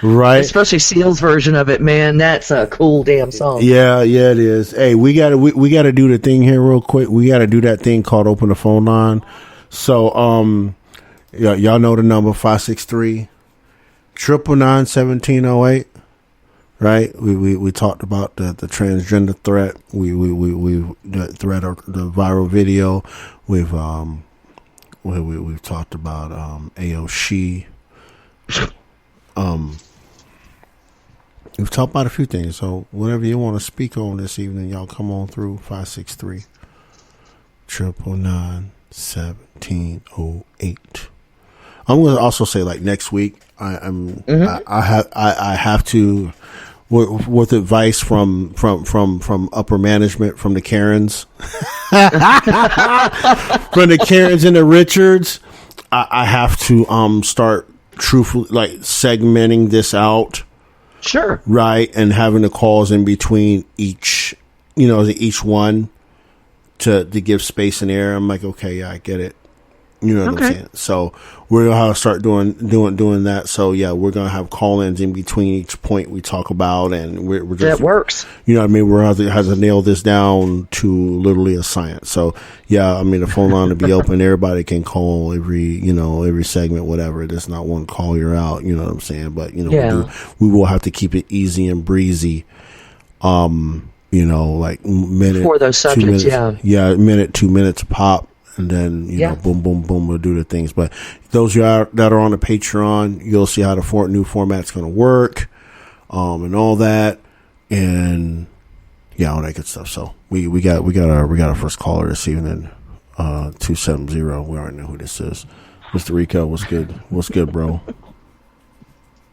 Right. Especially Seal's version of it, man. That's a cool damn song. Yeah, it is. Hey, we gotta do the thing here real quick. We gotta do that thing called open the phone line. So, y'all know the number 563-999-1708. Right, we talked about the transgender threat. We the threat of the viral video. We've talked about AOC. We've talked about a few things. So whatever you want to speak on this evening, y'all come on through 563-999-1708. I'm going to also say, like, next week, I have to. With advice from upper management, from the Karens, from the Karens and the Richards, I have to start truthfully, like, segmenting this out. Sure. Right, and having the calls in between each one to give space and air. I'm like, okay, yeah, I get it. You know what I'm saying? So we're gonna have to start doing that. So yeah, we're gonna have call-ins in between each point we talk about, and we're just, that works. You know what I mean? We're has to nail this down to literally a science. So yeah, I mean, the phone line will be open. Everybody can call every segment, whatever. There's not one call you're out. You know what I'm saying? But we will have to keep it easy and breezy. Like minute for those subjects. Yeah, minute, 2 minutes pop. And then, boom, boom, boom, we'll do the things. But those that are on the Patreon, you'll see how the new format's going to work, and all that, and all that good stuff. So we got our first caller this evening, 270. We already know who this is. Mr. Rico, what's good? What's good, bro?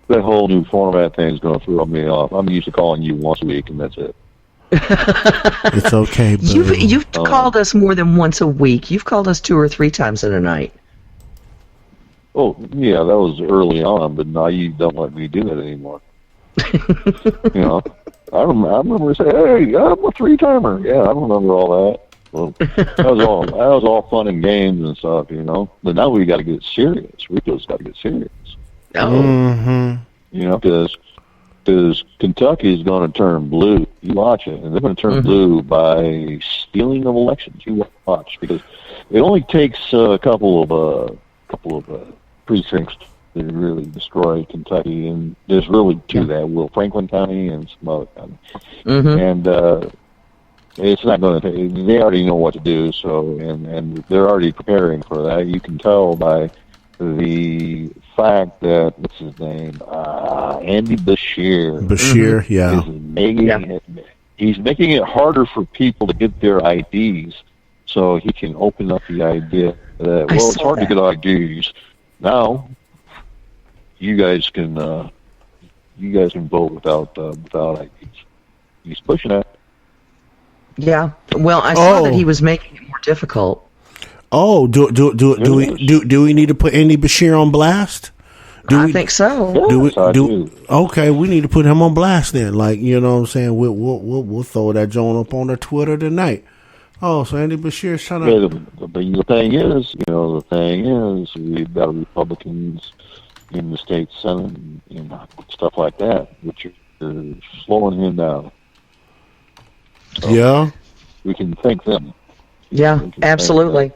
That whole new format thing's going to throw me off. I'm used to calling you once a week, and that's it. It's okay, boo. You've called us more than once a week. You've called us 2 or 3 times in a night. Oh, yeah, that was early on, but now you don't let me do that anymore. I remember saying, "Hey, I'm a 3-timer." Yeah, I remember all that. Well, that was all fun and games and stuff, But now we got to get serious. Rico's got to get serious. Oh. Because Kentucky is going to turn blue. You watch it, and they're going to turn blue by stealing of elections. You watch, because it only takes a couple of precincts to really destroy Kentucky, and there's really 2 that Franklin County and some other county. And it's not going to take. They already know what to do, so and they're already preparing for that. You can tell by the fact that, what's his name, Andy Bashir. Bashir, yeah. Is He's making it harder for people to get their IDs, so he can open up the idea that it's hard to get IDs. Now, you guys can vote without IDs. He's pushing that. Yeah. Well, I saw that he was making it more difficult. Oh, do we need to put Andy Bashir on blast? I think so. Okay, we need to put him on blast then. Like, you know what I'm saying? We'll throw that joint up on the Twitter tonight. Oh, so Andy Bashir's trying to. The thing is, we've got Republicans in the state Senate and stuff like that, which are slowing him down. So yeah, we can thank them. Yeah, absolutely.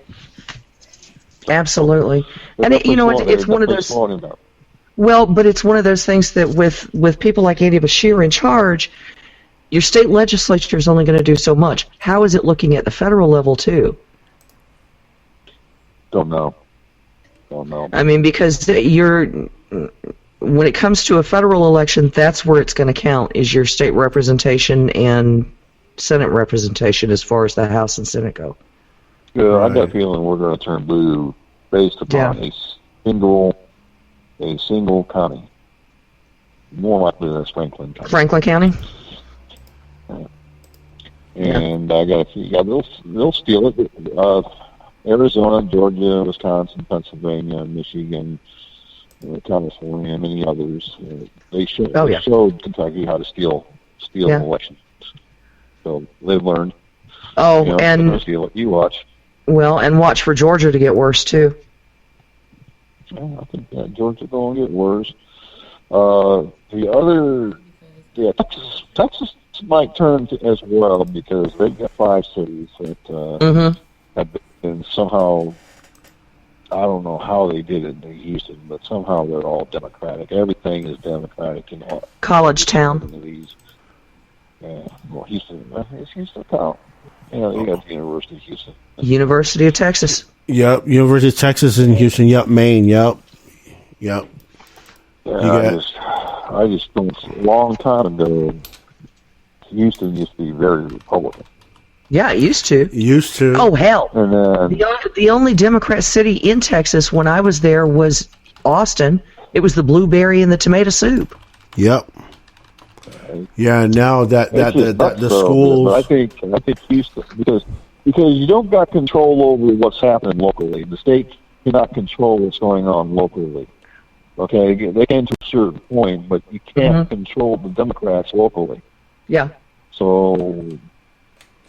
Absolutely. And it's one of those. Well, but it's one of those things that with people like Andy Bashir in charge, your state legislature is only going to do so much. How is it looking at the federal level too? Don't know. I mean, because when it comes to a federal election, that's where it's going to count, is your state representation and Senate representation as far as the House and Senate go. Yeah, right. I got a feeling we're going to turn blue based upon a single county. More likely than Franklin County. Franklin County? And I got they'll steal it. Arizona, Georgia, Wisconsin, Pennsylvania, Michigan, California, and many others. They showed Kentucky how to steal an election. So they've learned. Oh, and steal it. You watch. Well, and watch for Georgia to get worse too. I think Georgia's going to get worse. Texas might turn as well, because they've got 5 cities that have been somehow, I don't know how they did it in Houston, but somehow they're all Democratic. Everything is Democratic in all. College town. Well, Houston, it's Houston town. You got the University of Houston. University of Texas. Yep, University of Texas in Houston. Yep, Maine. Yep. Yeah, I just don't. A long time ago, Houston used to be very Republican. Yeah, it used to. Oh, hell. And the only Democrat city in Texas when I was there was Austin. It was the blueberry and the tomato soup. Yep. Yeah, now that the schools. But I think Houston, because you don't got control over what's happening locally. The state cannot control what's going on locally. Okay, they can to a certain point, but you can't control the Democrats locally. Yeah. So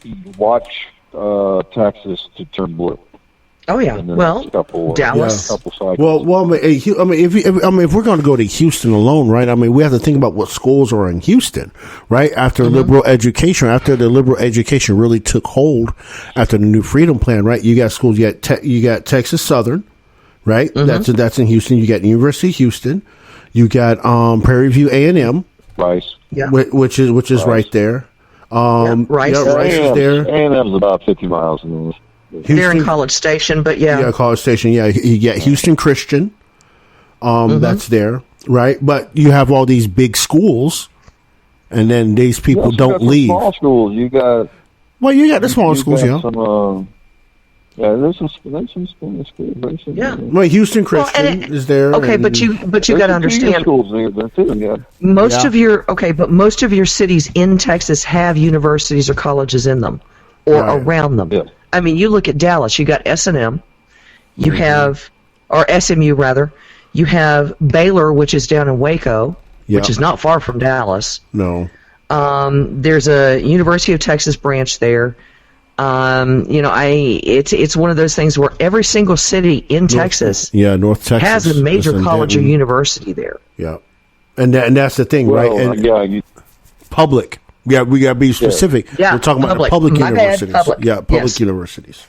you watch Texas to turn blue. Oh yeah. Well, Dallas. Well, if we're going to go to Houston alone, right? I mean, we have to think about what schools are in Houston, right? After liberal education, after the liberal education really took hold, after the New Freedom Plan, right? You got schools. You got Texas Southern, right? That's in Houston. You got University of Houston. You got Prairie View A&M, Rice, which is right there. Rice. Rice is there. A&M is about 50 miles from us. They're in College Station, but yeah, College Station. Yeah, you get Houston Christian. That's there, right? But you have all these big schools, and then these people don't leave. Small schools, you got. Well, you got the small schools, yeah. There's some schools. Yeah. Well, Houston Christian is there. Okay, but you got to understand. Schools there too, yeah. Most of your cities in Texas have universities or colleges in them, or around them. Yeah. I mean, you look at Dallas. You got S&M. You have, or SMU rather. You have Baylor, which is down in Waco, which is not far from Dallas. No. There's a University of Texas branch there. It's one of those things where every single city in Texas, North Texas has a major college or university there. Yeah, and that's the thing, right? And public. Yeah, we got to be specific. Yeah, we're talking about the public universities. Public universities.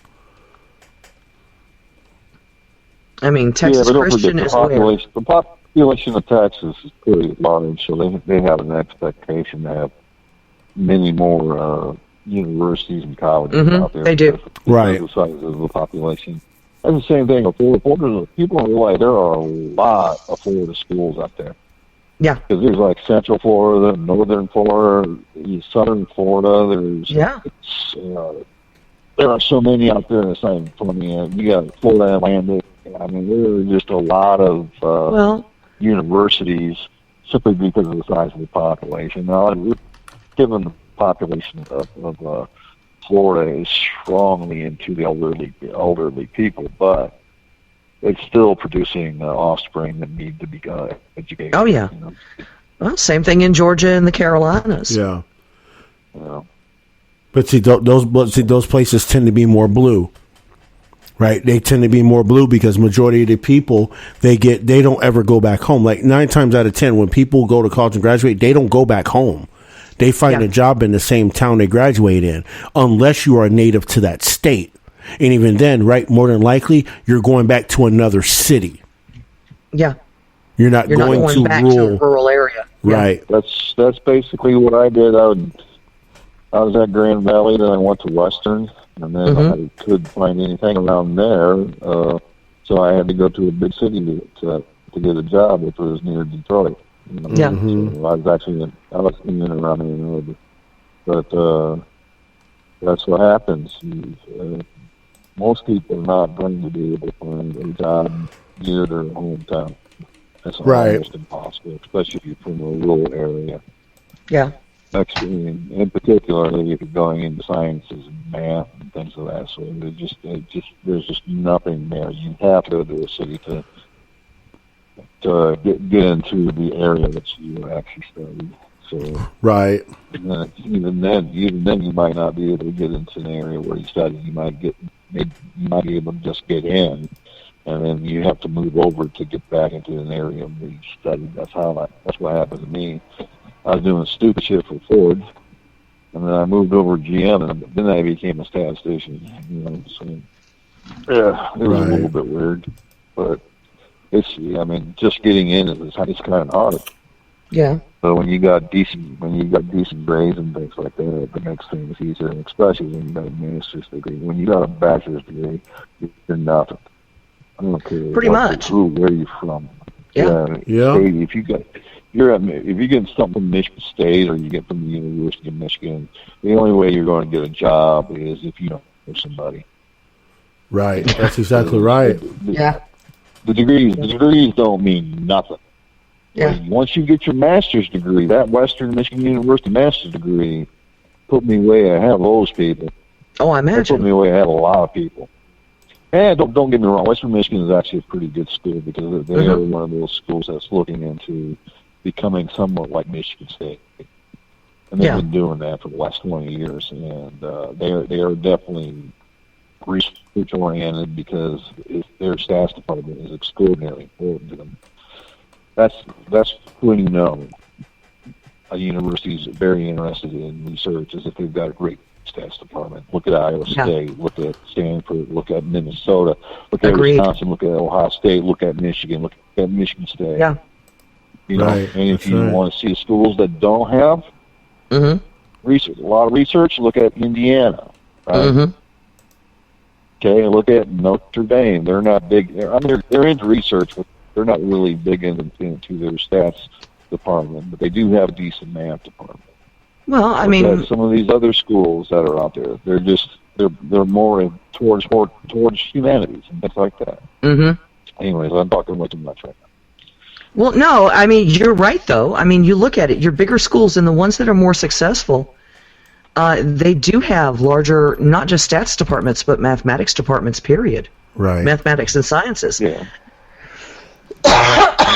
I mean, Texas Christian is where? The population of Texas is pretty large, so they have an expectation to have many more universities and colleges out there. They do. Right. The size of the population. That's the same thing with Florida. People don't realize there are a lot of Florida schools out there. Yeah. Because there's like Central Florida, Northern Florida, Southern Florida. There's there are so many out there. It's not even funny. You got Florida Atlantic. I mean, there are just a lot of universities simply because of the size of the population. Now, given the population of Florida is strongly into the elderly people, but it's still producing offspring that need to be educated. Oh, yeah. You know? Well, same thing in Georgia and the Carolinas. Yeah. But see, those places tend to be more blue, right? They tend to be more blue because majority of the people they don't ever go back home. Like 9 times out of 10, when people go to college and graduate, they don't go back home. They find a job in the same town they graduate in, unless you are a native to that state. And even then, right, more than likely, you're going back to another city. Yeah. You're not going to back to a rural area. Right. Yeah. That's basically what I did. I was at Grand Valley, then I went to Western, and then I couldn't find anything around there, so I had to go to a big city to get a job, which was near Detroit. You know? Yeah. So I was in and around Ann Arbor. But that's what happens. Most people are not going to be able to find a job near their hometown. That's almost impossible, especially if you're from a rural area. Yeah. In particularly if you're going into sciences and math and things of that sort. There's just nothing there. You have to go to a city to get into the area that you actually study. So even then you might not be able to get into an area where you study. You might be able to just get in, and then you have to move over to get back into an area where you studied. That's what happened to me. I was doing stupid shit for Ford, and then I moved over to GM, and then I became a statistician. You know, so it was a little bit weird, but just getting in it's kind of hard. Yeah. So when you got decent grades and things like that, it makes things easier, and especially when you got a master's degree. When you got a bachelor's degree, you're nothing. I don't care pretty much where you're from. Yeah. If you get something from Michigan State or you get from the University of Michigan, the only way you're going to get a job is if you know somebody. Right. That's exactly right. The degrees don't mean nothing. Yeah. Once you get your master's degree, that Western Michigan University master's degree put me way ahead of those people. Oh, I imagine. It put me way ahead of a lot of people. And don't get me wrong, Western Michigan is actually a pretty good school because they are one of those schools that's looking into becoming somewhat like Michigan State. And they've been doing that for the last 20 years. And they are definitely research-oriented because their stats department is extraordinarily important to them. That's when you know a university is very interested in research, is if they've got a great stats department. Look at Iowa State, look at Stanford, look at Minnesota, look at Wisconsin, look at Ohio State, look at Michigan, look at Michigan State. Yeah. You know, and if you want to see schools that don't have research, a lot of research, look at Indiana. Right? Okay, look at Notre Dame. They're not big. They're into research, but they're not really big into their stats department. But they do have a decent math department. Well, I mean, some of these other schools that are out there, they're more towards humanities and things like that. Anyways, I'm talking way too much right now. Well, no, I mean, you're right, though. I mean, you look at it, your bigger schools and the ones that are more successful, they do have larger, not just stats departments, but mathematics departments, period. Right. Mathematics and sciences. Yeah.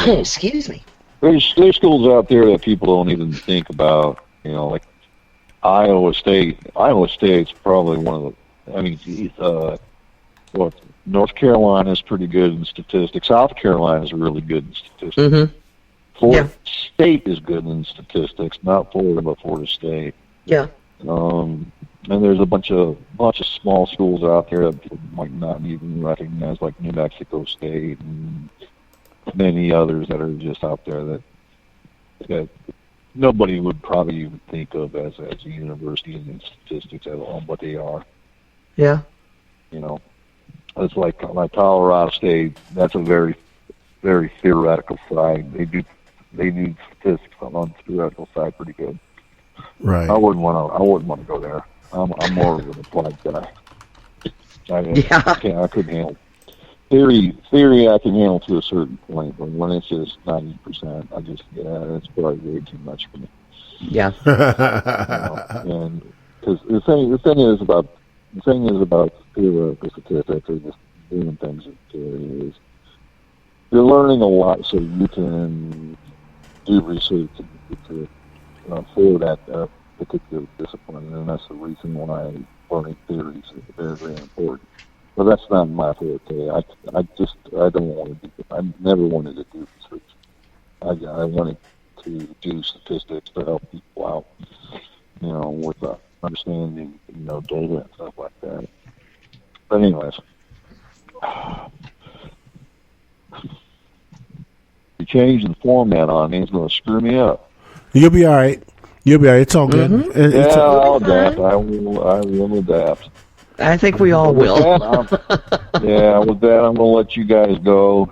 Excuse me. There's schools out there that people don't even think about. You know, like Iowa State. Iowa State's probably one of North Carolina's pretty good in statistics. South Carolina's really good in statistics. Florida State is good in statistics, not Florida, but Florida State. Yeah. And there's a bunch of small schools out there that people might not even recognize, like New Mexico State and many others that are just out there that nobody would probably even think of as a university in statistics at all, but they are. Yeah. You know, it's like Colorado State. That's a very, very theoretical side. They do they need statistics on the theoretical side pretty good. Right. I wouldn't want to go there. I'm more of an applied guy. I couldn't handle theory. I can handle to a certain point, but when it's just 90%, it's probably way too much for me. Yeah. And because the thing is about theoretical statistics or just doing things in theory is you're learning a lot, so you can do research for that particular discipline, and that's the reason why learning theories is very, very important. But that's not my forte. I don't want to do it. I never wanted to do research. I wanted to do statistics to help people out, with understanding, data and stuff like that. But anyways, you change the format on me, it's going to screw me up. You'll be all right. It's all good. Mm-hmm. I'll adapt. I will adapt. I think we all will. With that, I'm going to let you guys go.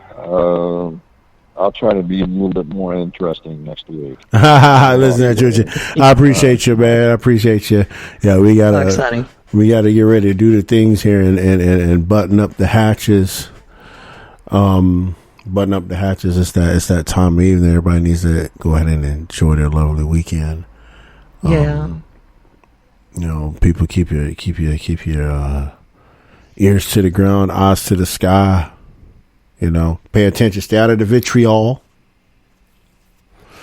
I'll try to be a little bit more interesting next week. Listen, George, I appreciate you, man. I appreciate you. Yeah, we gotta get ready to do the things here and button up the hatches. Button up the hatches. It's that time of evening. Everybody needs to go ahead and enjoy their lovely weekend. People keep your ears to the ground, eyes to the sky. Pay attention. Stay out of the vitriol.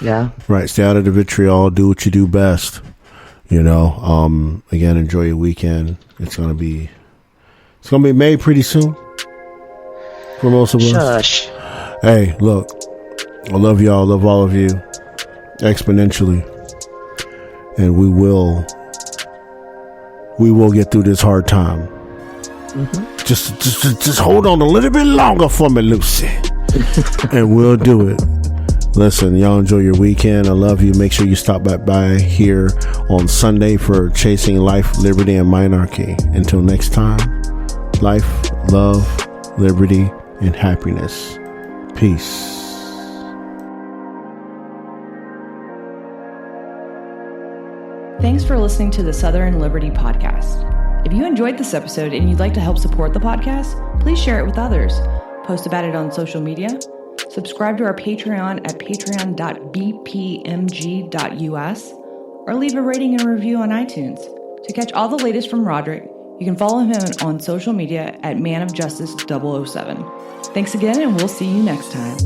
Yeah. Right. Stay out of the vitriol. Do what you do best. Again, enjoy your weekend. It's gonna be made pretty soon for most of us. Shush. Hey, look, I love y'all. I love all of you exponentially, and we will get through this hard time. Mm-hmm. Just hold on a little bit longer for me, Lucy, and we'll do it. Listen, y'all enjoy your weekend. I love you. Make sure you stop by here on Sunday for Chasing Life, Liberty, and Minarchy. Until next time, life, love, liberty, and happiness. Peace. Thanks for listening to the Southern Liberty Podcast. If you enjoyed this episode and you'd like to help support the podcast, please share it with others. Post about it on social media. Subscribe to our Patreon at patreon.bpmg.us or leave a rating and review on iTunes. To catch all the latest from Roderick, you can follow him on social media at manofjustice007. Thanks again, and we'll see you next time.